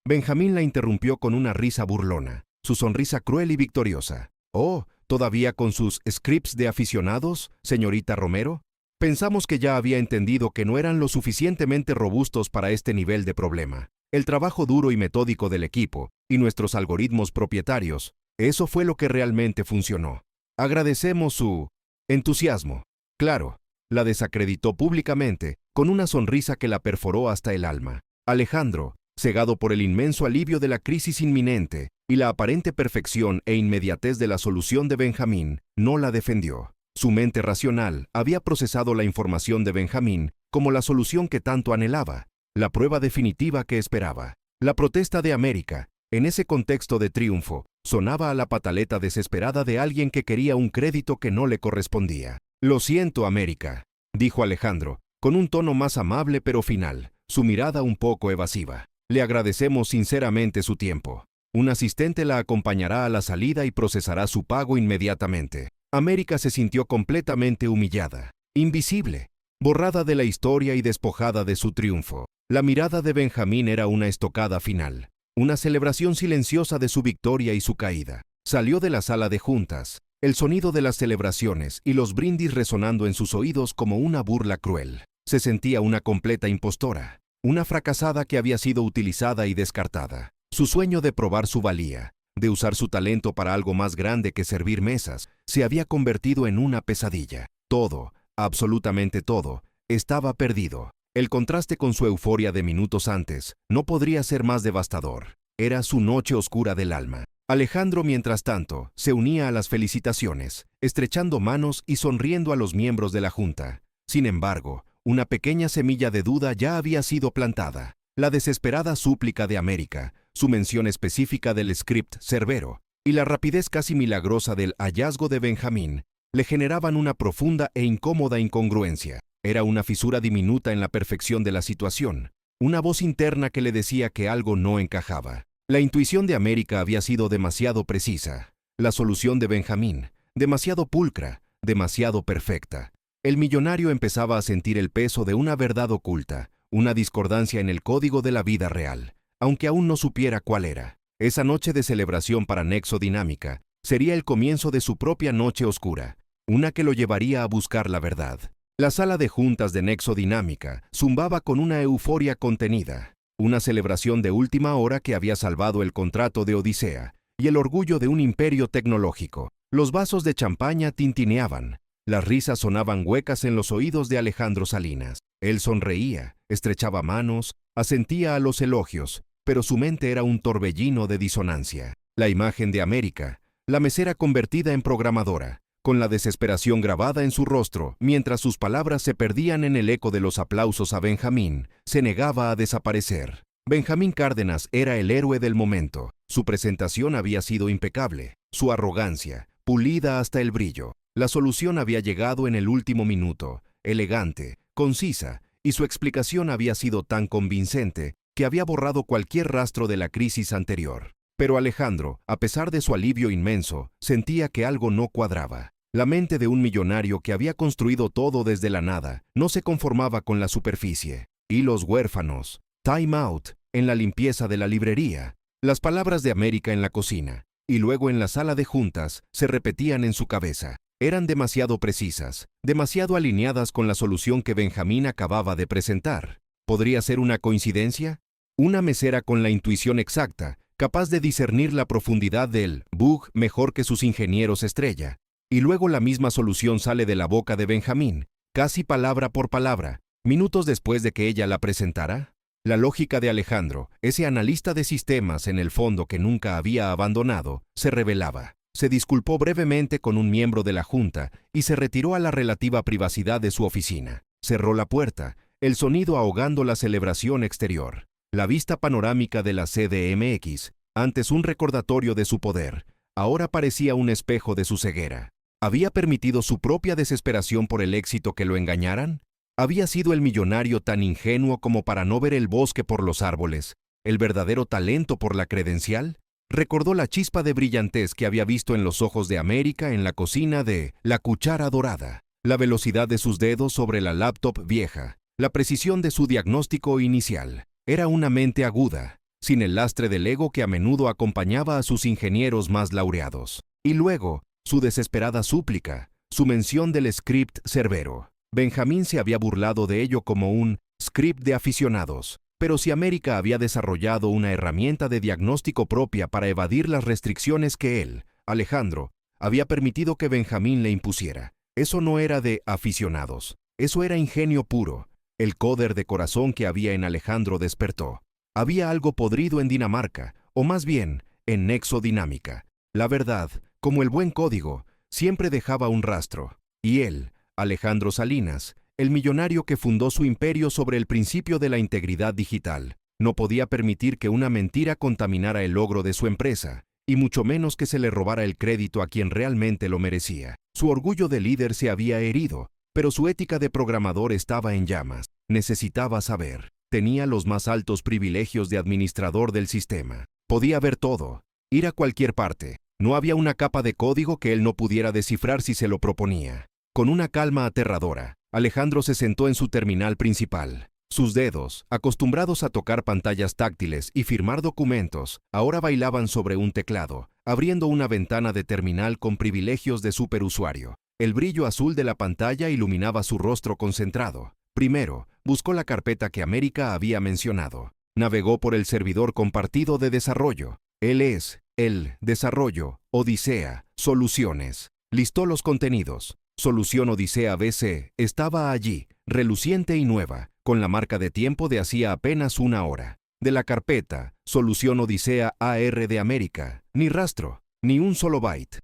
Benjamín la interrumpió con una risa burlona, su sonrisa cruel y victoriosa. Oh, ¿todavía con sus scripts de aficionados, señorita Romero? Pensamos que ya había entendido que no eran lo suficientemente robustos para este nivel de problema. El trabajo duro y metódico del equipo y nuestros algoritmos propietarios, eso fue lo que realmente funcionó. Agradecemos su entusiasmo. Claro, la desacreditó públicamente, con una sonrisa que la perforó hasta el alma. Alejandro, cegado por el inmenso alivio de la crisis inminente y la aparente perfección e inmediatez de la solución de Benjamín, no la defendió. Su mente racional había procesado la información de Benjamín como la solución que tanto anhelaba, la prueba definitiva que esperaba. La protesta de América, en ese contexto de triunfo, sonaba a la pataleta desesperada de alguien que quería un crédito que no le correspondía. Lo siento, América, dijo Alejandro, con un tono más amable pero final, su mirada un poco evasiva. Le agradecemos sinceramente su tiempo. Un asistente la acompañará a la salida y procesará su pago inmediatamente. América se sintió completamente humillada, invisible, borrada de la historia y despojada de su triunfo. La mirada de Benjamín era una estocada final, una celebración silenciosa de su victoria y su caída. Salió de la sala de juntas, el sonido de las celebraciones y los brindis resonando en sus oídos como una burla cruel. Se sentía una completa impostora, una fracasada que había sido utilizada y descartada. Su sueño de probar su valía, de usar su talento para algo más grande que servir mesas, se había convertido en una pesadilla. Todo, absolutamente todo, estaba perdido. El contraste con su euforia de minutos antes no podría ser más devastador. Era su noche oscura del alma. Alejandro, mientras tanto, se unía a las felicitaciones, estrechando manos y sonriendo a los miembros de la junta. Sin embargo, una pequeña semilla de duda ya había sido plantada. La desesperada súplica de América, su mención específica del script Cerbero y la rapidez casi milagrosa del hallazgo de Benjamín le generaban una profunda e incómoda incongruencia. Era una fisura diminuta en la perfección de la situación, una voz interna que le decía que algo no encajaba. La intuición de América había sido demasiado precisa, la solución de Benjamín, demasiado pulcra, demasiado perfecta. El millonario empezaba a sentir el peso de una verdad oculta, una discordancia en el código de la vida real, aunque aún no supiera cuál era. Esa noche de celebración para Nexo Dinámica sería el comienzo de su propia noche oscura, una que lo llevaría a buscar la verdad. La sala de juntas de Nexo Dinámica zumbaba con una euforia contenida, una celebración de última hora que había salvado el contrato de Odisea y el orgullo de un imperio tecnológico. Los vasos de champaña tintineaban, las risas sonaban huecas en los oídos de Alejandro Salinas. Él sonreía, estrechaba manos, asentía a los elogios, pero su mente era un torbellino de disonancia. La imagen de América, la mesera convertida en programadora, con la desesperación grabada en su rostro, mientras sus palabras se perdían en el eco de los aplausos a Benjamín, se negaba a desaparecer. Benjamín Cárdenas era el héroe del momento. Su presentación había sido impecable, su arrogancia, pulida hasta el brillo. La solución había llegado en el último minuto, elegante, concisa, y su explicación había sido tan convincente que había borrado cualquier rastro de la crisis anterior. Pero Alejandro, a pesar de su alivio inmenso, sentía que algo no cuadraba. La mente de un millonario que había construido todo desde la nada no se conformaba con la superficie. Y los huérfanos, time out, en la limpieza de la librería, las palabras de América en la cocina, y luego en la sala de juntas, se repetían en su cabeza. Eran demasiado precisas, demasiado alineadas con la solución que Benjamín acababa de presentar. ¿Podría ser una coincidencia? Una mesera con la intuición exacta, capaz de discernir la profundidad del bug mejor que sus ingenieros estrella. Y luego la misma solución sale de la boca de Benjamín, casi palabra por palabra, minutos después de que ella la presentara. La lógica de Alejandro, ese analista de sistemas en el fondo que nunca había abandonado, se revelaba. Se disculpó brevemente con un miembro de la junta y se retiró a la relativa privacidad de su oficina. Cerró la puerta, el sonido ahogando la celebración exterior. La vista panorámica de la CDMX, antes un recordatorio de su poder, ahora parecía un espejo de su ceguera. ¿Había permitido su propia desesperación por el éxito que lo engañaran? ¿Había sido el millonario tan ingenuo como para no ver el bosque por los árboles, el verdadero talento por la credencial? Recordó la chispa de brillantez que había visto en los ojos de América en la cocina de La Cuchara Dorada, la velocidad de sus dedos sobre la laptop vieja, la precisión de su diagnóstico inicial. Era una mente aguda, sin el lastre del ego que a menudo acompañaba a sus ingenieros más laureados. Y luego, su desesperada súplica, su mención del script Cerbero. Benjamín se había burlado de ello como un script de aficionados, pero si América había desarrollado una herramienta de diagnóstico propia para evadir las restricciones que él, Alejandro, había permitido que Benjamín le impusiera, eso no era de aficionados, eso era ingenio puro. El coder de corazón que había en Alejandro despertó. Había algo podrido en Dinamarca, o más bien, en Nexo Dinámica. La verdad, como el buen código, siempre dejaba un rastro. Y él, Alejandro Salinas, el millonario que fundó su imperio sobre el principio de la integridad digital, no podía permitir que una mentira contaminara el logro de su empresa, y mucho menos que se le robara el crédito a quien realmente lo merecía. Su orgullo de líder se había herido, pero su ética de programador estaba en llamas. Necesitaba saber. Tenía los más altos privilegios de administrador del sistema. Podía ver todo, ir a cualquier parte. No había una capa de código que él no pudiera descifrar si se lo proponía. Con una calma aterradora, Alejandro se sentó en su terminal principal. Sus dedos, acostumbrados a tocar pantallas táctiles y firmar documentos, ahora bailaban sobre un teclado, abriendo una ventana de terminal con privilegios de superusuario. El brillo azul de la pantalla iluminaba su rostro concentrado, Primero, buscó la carpeta que América había mencionado. Navegó por el servidor compartido de desarrollo. El desarrollo, Odisea, soluciones. Listó los contenidos. Solución Odisea BC estaba allí, reluciente y nueva, con la marca de tiempo de hacía apenas una hora. De la carpeta, Solución Odisea AR de América, ni rastro, ni un solo byte.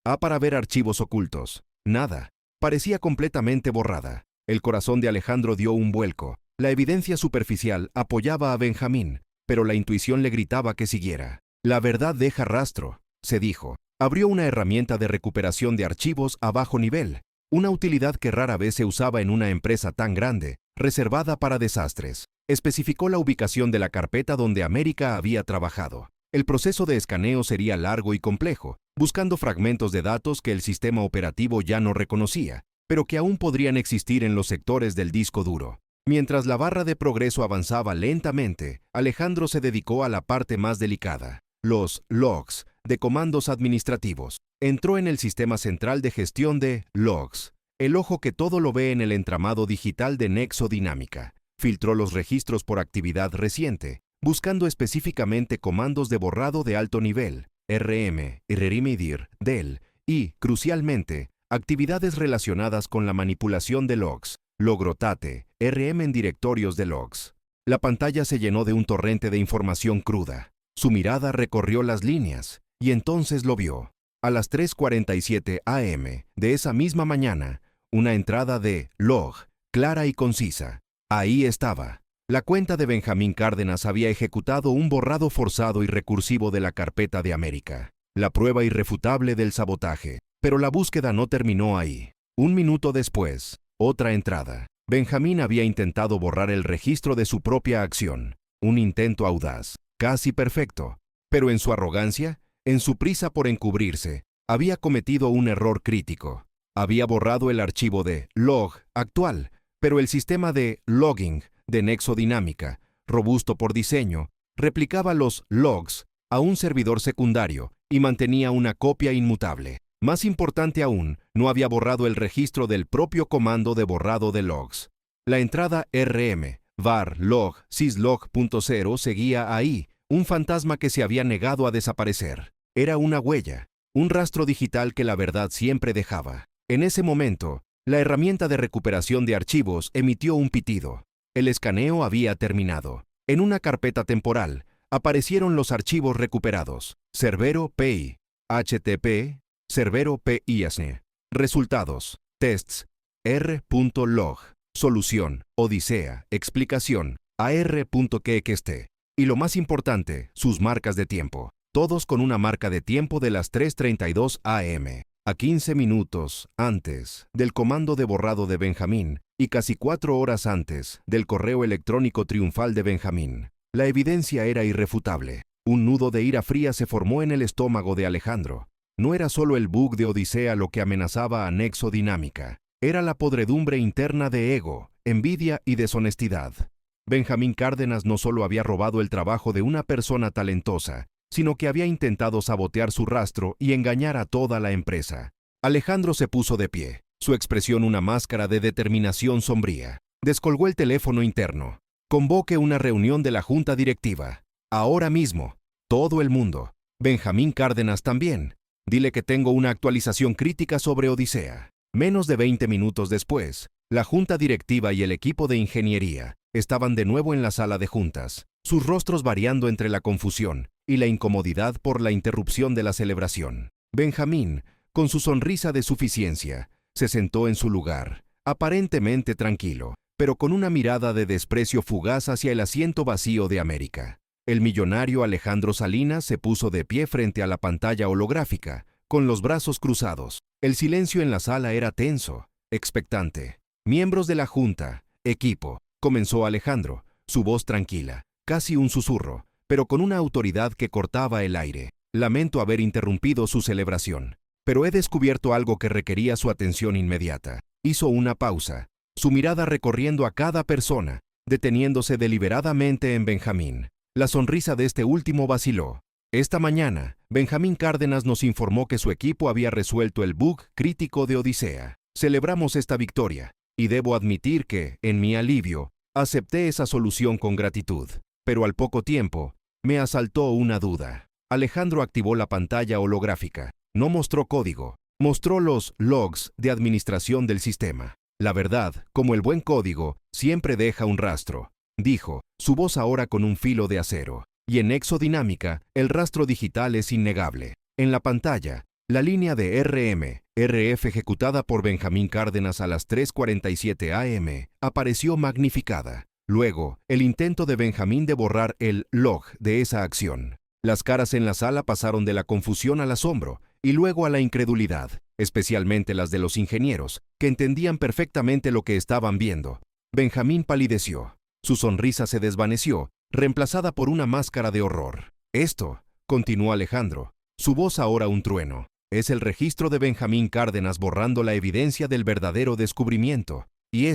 A para ver archivos ocultos. Nada. Parecía completamente borrada. El corazón de Alejandro dio un vuelco. La evidencia superficial apoyaba a Benjamín, pero la intuición le gritaba que siguiera. La verdad deja rastro, se dijo. Abrió una herramienta de recuperación de archivos a bajo nivel, una utilidad que rara vez se usaba en una empresa tan grande, reservada para desastres. Especificó la ubicación de la carpeta donde América había trabajado. El proceso de escaneo sería largo y complejo, buscando fragmentos de datos que el sistema operativo ya no reconocía, pero que aún podrían existir en los sectores del disco duro. Mientras la barra de progreso avanzaba lentamente, Alejandro se dedicó a la parte más delicada, los logs de comandos administrativos. Entró en el sistema central de gestión de logs, el ojo que todo lo ve en el entramado digital de Nexo Dinámica. Filtró los registros por actividad reciente, buscando específicamente comandos de borrado de alto nivel, remidir, del, y, crucialmente, actividades relacionadas con la manipulación de logs, logrotate, en directorios de logs. La pantalla se llenó de un torrente de información cruda. Su mirada recorrió las líneas, y entonces lo vio. A las 3:47 am de esa misma mañana, una entrada de log, clara y concisa. Ahí estaba. La cuenta de Benjamín Cárdenas había ejecutado un borrado forzado y recursivo de la carpeta de América. La prueba irrefutable del sabotaje. Pero la búsqueda no terminó ahí. Un minuto después, otra entrada. Benjamín había intentado borrar el registro de su propia acción. Un intento audaz, casi perfecto. Pero en su arrogancia, en su prisa por encubrirse, había cometido un error crítico. Había borrado el archivo de log actual, pero el sistema de logging de Nexo Dinámica, robusto por diseño, replicaba los logs a un servidor secundario y mantenía una copia inmutable. Más importante aún, no había borrado el registro del propio comando de borrado de logs. La entrada var log syslog.0 seguía ahí, un fantasma que se había negado a desaparecer. Era una huella, un rastro digital que la verdad siempre dejaba. En ese momento, la herramienta de recuperación de archivos emitió un pitido. El escaneo había terminado. En una carpeta temporal, aparecieron los archivos recuperados. Cerbero PI, HTTP, Cerbero PIASNE. Resultados. Tests. R.log. Solución. Odisea. Explicación. AR.kxt. Y lo más importante, sus marcas de tiempo. Todos con una marca de tiempo de las 3:32 am. A 15 minutos antes del comando de borrado de Benjamín y casi 4 horas antes del correo electrónico triunfal de Benjamín. La evidencia era irrefutable. Un nudo de ira fría se formó en el estómago de Alejandro. No era solo el bug de Odisea lo que amenazaba a Nexo Dinámica. Era la podredumbre interna de ego, envidia y deshonestidad. Benjamín Cárdenas no solo había robado el trabajo de una persona talentosa, sino que había intentado sabotear su rastro y engañar a toda la empresa. Alejandro se puso de pie, su expresión una máscara de determinación sombría. Descolgó el teléfono interno. Convoque una reunión de la junta directiva. Ahora mismo. Todo el mundo. Benjamín Cárdenas también. Dile que tengo una actualización crítica sobre Odisea. Menos de 20 minutos después, la junta directiva y el equipo de ingeniería estaban de nuevo en la sala de juntas, sus rostros variando entre la confusión y la incomodidad por la interrupción de la celebración. Benjamín, con su sonrisa de suficiencia, se sentó en su lugar, aparentemente tranquilo, pero con una mirada de desprecio fugaz hacia el asiento vacío de América. El millonario Alejandro Salinas se puso de pie frente a la pantalla holográfica, con los brazos cruzados. El silencio en la sala era tenso, expectante. Miembros de la junta, equipo, comenzó Alejandro, su voz tranquila, casi un susurro, pero con una autoridad que cortaba el aire. Lamento haber interrumpido su celebración, pero he descubierto algo que requería su atención inmediata. Hizo una pausa, su mirada recorriendo a cada persona, deteniéndose deliberadamente en Benjamín. La sonrisa de este último vaciló. Esta mañana, Benjamín Cárdenas nos informó que su equipo había resuelto el bug crítico de Odisea. Celebramos esta victoria, y debo admitir que, en mi alivio, acepté esa solución con gratitud. Pero al poco tiempo, me asaltó una duda. Alejandro activó la pantalla holográfica. No mostró código, mostró los logs de administración del sistema. La verdad, como el buen código, siempre deja un rastro, dijo, su voz ahora con un filo de acero. Y en exodinámica, el rastro digital es innegable. En la pantalla, la línea de RF ejecutada por Benjamín Cárdenas a las 3:47 am apareció magnificada. Luego, el intento de Benjamín de borrar el log de esa acción. Las caras en la sala pasaron de la confusión al asombro y luego a la incredulidad, especialmente las de los ingenieros, que entendían perfectamente lo que estaban viendo. Benjamín palideció. Su sonrisa se desvaneció, reemplazada por una máscara de horror. Esto, continuó Alejandro, su voz ahora un trueno, es el registro de Benjamín Cárdenas borrando la evidencia del verdadero descubrimiento. Y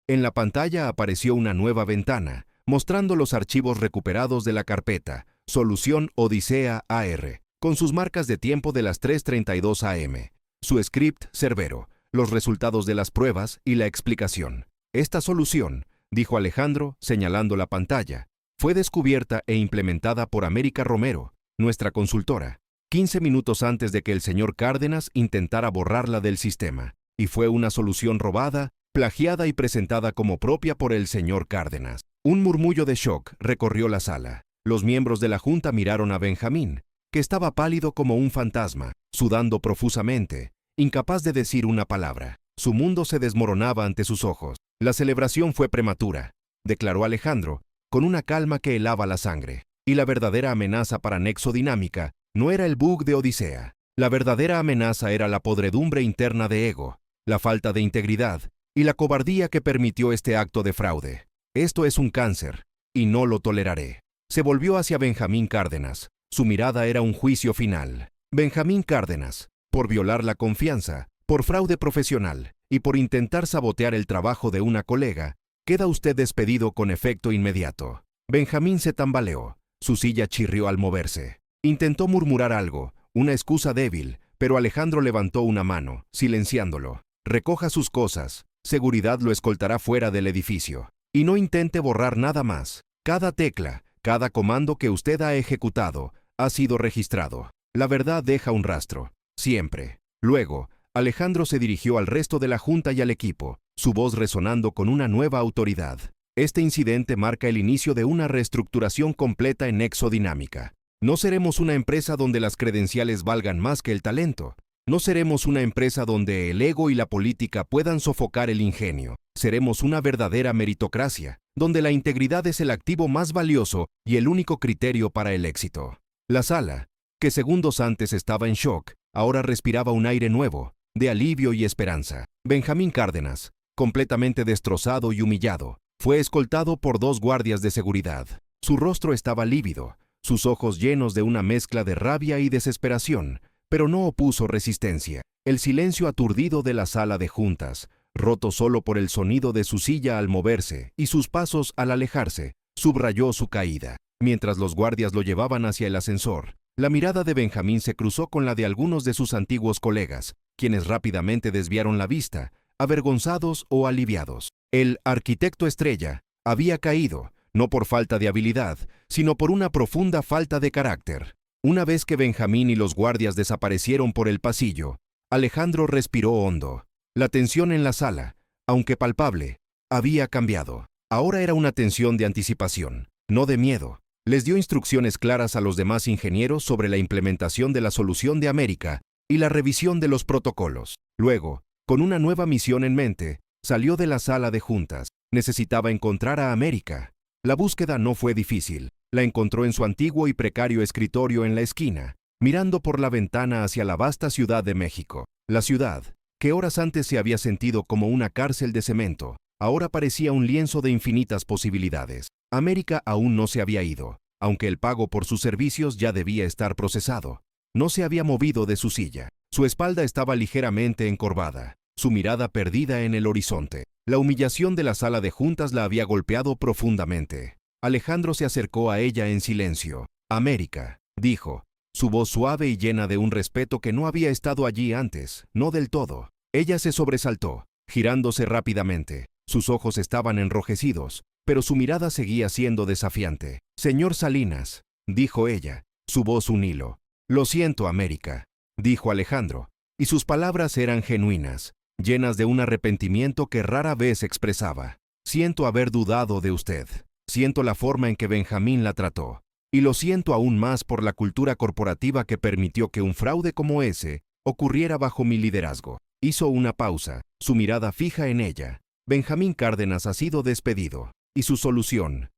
en la pantalla apareció una nueva ventana, mostrando los archivos recuperados de la carpeta, Solución Odisea AR, con sus marcas de tiempo de las 3:32 am, su script Cerbero, los resultados de las pruebas y la explicación. Esta solución, dijo Alejandro, señalando la pantalla, fue descubierta e implementada por América Romero, nuestra consultora, 15 minutos antes de que el señor Cárdenas intentara borrarla del sistema, y fue una solución robada, plagiada y presentada como propia por el señor Cárdenas. Un murmullo de shock recorrió la sala. Los miembros de la junta miraron a Benjamín, que estaba pálido como un fantasma, sudando profusamente, incapaz de decir una palabra. Su mundo se desmoronaba ante sus ojos. La celebración fue prematura, declaró Alejandro, con una calma que helaba la sangre. Y la verdadera amenaza para Nexodinámica no era el bug de Odisea. La verdadera amenaza era la podredumbre interna de ego, la falta de integridad y la cobardía que permitió este acto de fraude. Esto es un cáncer, y no lo toleraré. Se volvió hacia Benjamín Cárdenas. Su mirada era un juicio final. Benjamín Cárdenas, por violar la confianza, por fraude profesional y por intentar sabotear el trabajo de una colega, queda usted despedido con efecto inmediato. Benjamín se tambaleó. Su silla chirrió al moverse. Intentó murmurar algo, una excusa débil, pero Alejandro levantó una mano, silenciándolo. Recoja sus cosas. Seguridad lo escoltará fuera del edificio. Y no intente borrar nada más. Cada tecla, cada comando que usted ha ejecutado, ha sido registrado. La verdad deja un rastro. Siempre. Luego, Alejandro se dirigió al resto de la junta y al equipo, su voz resonando con una nueva autoridad. Este incidente marca el inicio de una reestructuración completa en Exodinámica. No seremos una empresa donde las credenciales valgan más que el talento. No seremos una empresa donde el ego y la política puedan sofocar el ingenio. Seremos una verdadera meritocracia, donde la integridad es el activo más valioso y el único criterio para el éxito. La sala, que segundos antes estaba en shock, ahora respiraba un aire nuevo, de alivio y esperanza. Benjamín Cárdenas, completamente destrozado y humillado, fue escoltado por 2 guardias de seguridad. Su rostro estaba lívido, sus ojos llenos de una mezcla de rabia y desesperación, pero no opuso resistencia. El silencio aturdido de la sala de juntas, roto solo por el sonido de su silla al moverse y sus pasos al alejarse, subrayó su caída. Mientras los guardias lo llevaban hacia el ascensor, la mirada de Benjamín se cruzó con la de algunos de sus antiguos colegas, quienes rápidamente desviaron la vista, avergonzados o aliviados. El arquitecto estrella había caído, no por falta de habilidad, sino por una profunda falta de carácter. Una vez que Benjamín y los guardias desaparecieron por el pasillo, Alejandro respiró hondo. La tensión en la sala, aunque palpable, había cambiado. Ahora era una tensión de anticipación, no de miedo. Les dio instrucciones claras a los demás ingenieros sobre la implementación de la solución de América y la revisión de los protocolos. Luego, con una nueva misión en mente, salió de la sala de juntas. Necesitaba encontrar a América. La búsqueda no fue difícil. La encontró en su antiguo y precario escritorio en la esquina, mirando por la ventana hacia la vasta Ciudad de México. La ciudad, que horas antes se había sentido como una cárcel de cemento, ahora parecía un lienzo de infinitas posibilidades. América aún no se había ido, aunque el pago por sus servicios ya debía estar procesado. No se había movido de su silla. Su espalda estaba ligeramente encorvada, su mirada perdida en el horizonte. La humillación de la sala de juntas la había golpeado profundamente. Alejandro se acercó a ella en silencio. «América», dijo, su voz suave y llena de un respeto que no había estado allí antes, no del todo. Ella se sobresaltó, girándose rápidamente. Sus ojos estaban enrojecidos, pero su mirada seguía siendo desafiante. «Señor Salinas», dijo ella, su voz un hilo. «Lo siento, América», dijo Alejandro, y sus palabras eran genuinas, llenas de un arrepentimiento que rara vez expresaba. «Siento haber dudado de usted. Siento la forma en que Benjamín la trató. Y lo siento aún más por la cultura corporativa que permitió que un fraude como ese ocurriera bajo mi liderazgo». Hizo una pausa, su mirada fija en ella. Benjamín Cárdenas ha sido despedido, y su solución,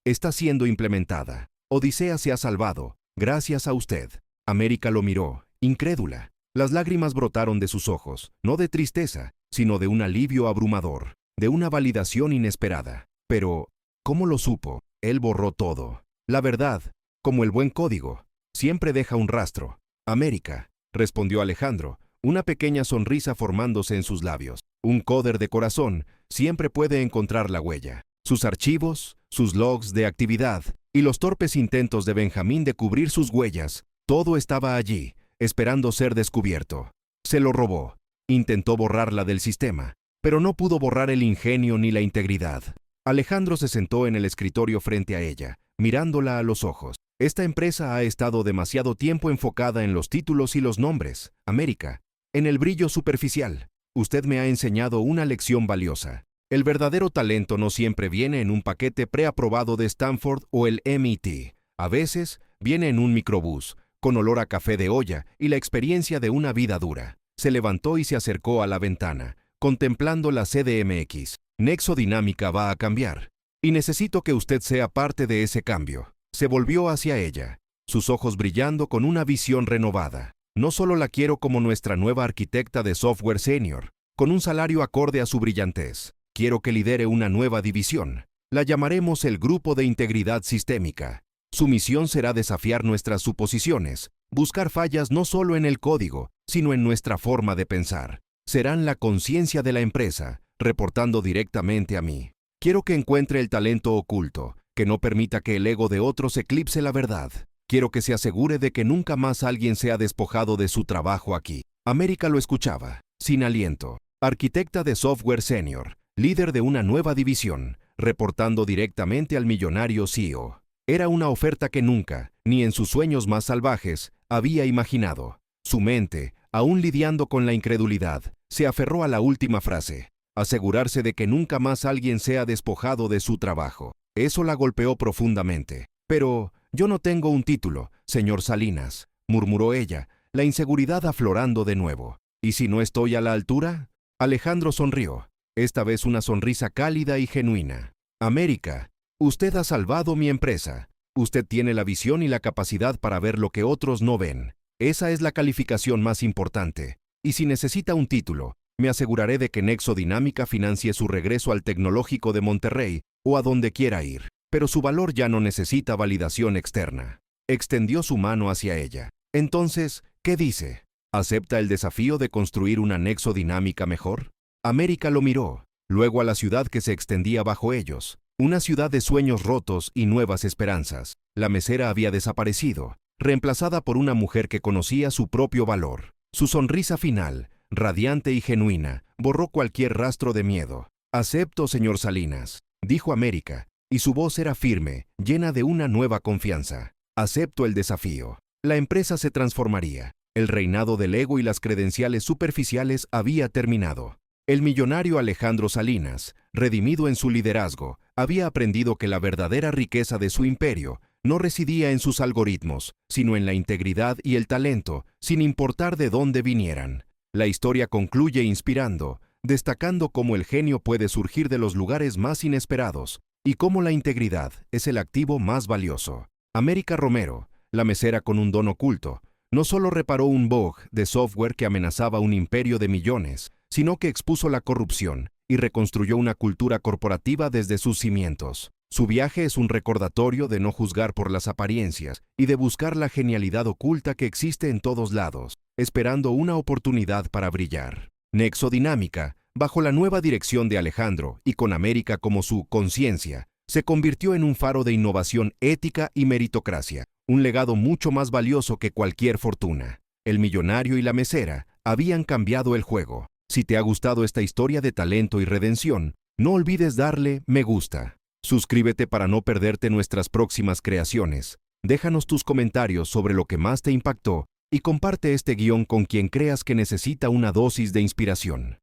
está siendo implementada. Odisea se ha salvado, gracias a usted. América lo miró, incrédula. Las lágrimas brotaron de sus ojos, no de tristeza, sino de un alivio abrumador, de una validación inesperada. Pero, ¿cómo lo supo? Él borró todo. La verdad, como el buen código, siempre deja un rastro. «América», respondió Alejandro, una pequeña sonrisa formándose en sus labios. Un coder de corazón siempre puede encontrar la huella. Sus archivos, sus logs de actividad y los torpes intentos de Benjamín de cubrir sus huellas, todo estaba allí, esperando ser descubierto. Se lo robó. Intentó borrarla del sistema, pero no pudo borrar el ingenio ni la integridad. Alejandro se sentó en el escritorio frente a ella, mirándola a los ojos. «Esta empresa ha estado demasiado tiempo enfocada en los títulos y los nombres, América, en el brillo superficial. Usted me ha enseñado una lección valiosa. El verdadero talento no siempre viene en un paquete preaprobado de Stanford o el MIT. A veces viene en un microbús, con olor a café de olla y la experiencia de una vida dura». Se levantó y se acercó a la ventana, contemplando la CDMX. «Nexo Dinámica va a cambiar, y necesito que usted sea parte de ese cambio». Se volvió hacia ella, sus ojos brillando con una visión renovada. «No solo la quiero como nuestra nueva arquitecta de software senior, con un salario acorde a su brillantez. Quiero que lidere una nueva división. La llamaremos el Grupo de Integridad Sistémica. Su misión será desafiar nuestras suposiciones, buscar fallas no solo en el código, sino en nuestra forma de pensar. Serán la conciencia de la empresa, reportando directamente a mí. Quiero que encuentre el talento oculto, que no permita que el ego de otros eclipse la verdad. Quiero que se asegure de que nunca más alguien sea despojado de su trabajo aquí». América lo escuchaba, sin aliento. Arquitecta de software senior, líder de una nueva división, reportando directamente al millonario CEO. Era una oferta que nunca, ni en sus sueños más salvajes, había imaginado. Su mente, aún lidiando con la incredulidad, se aferró a la última frase: asegurarse de que nunca más alguien sea despojado de su trabajo. Eso la golpeó profundamente. «Pero yo no tengo un título, señor Salinas», murmuró ella, la inseguridad aflorando de nuevo. «¿Y si no estoy a la altura?». Alejandro sonrió, esta vez una sonrisa cálida y genuina. «América, usted ha salvado mi empresa. Usted tiene la visión y la capacidad para ver lo que otros no ven. Esa es la calificación más importante. Y si necesita un título, me aseguraré de que Nexo Dinámica financie su regreso al Tecnológico de Monterrey o a donde quiera ir. Pero su valor ya no necesita validación externa». Extendió su mano hacia ella. «Entonces, ¿qué dice? ¿Acepta el desafío de construir una Nexo Dinámica mejor?». América lo miró, luego a la ciudad que se extendía bajo ellos. Una ciudad de sueños rotos y nuevas esperanzas. La mesera había desaparecido, reemplazada por una mujer que conocía su propio valor. Su sonrisa final, radiante y genuina, borró cualquier rastro de miedo. «Acepto, señor Salinas», dijo América, y su voz era firme, llena de una nueva confianza. «Acepto el desafío». La empresa se transformaría. El reinado del ego y las credenciales superficiales había terminado. El millonario Alejandro Salinas, redimido en su liderazgo, había aprendido que la verdadera riqueza de su imperio no residía en sus algoritmos, sino en la integridad y el talento, sin importar de dónde vinieran. La historia concluye inspirando, destacando cómo el genio puede surgir de los lugares más inesperados y cómo la integridad es el activo más valioso. América Romero, la mesera con un don oculto, no solo reparó un bug de software que amenazaba un imperio de millones, sino que expuso la corrupción y reconstruyó una cultura corporativa desde sus cimientos. Su viaje es un recordatorio de no juzgar por las apariencias y de buscar la genialidad oculta que existe en todos lados, esperando una oportunidad para brillar. Nexo Dinámica, bajo la nueva dirección de Alejandro y con América como su conciencia, se convirtió en un faro de innovación ética y meritocracia, un legado mucho más valioso que cualquier fortuna. El millonario y la mesera habían cambiado el juego. Si te ha gustado esta historia de talento y redención, no olvides darle me gusta. Suscríbete para no perderte nuestras próximas creaciones. Déjanos tus comentarios sobre lo que más te impactó y comparte este guión con quien creas que necesita una dosis de inspiración.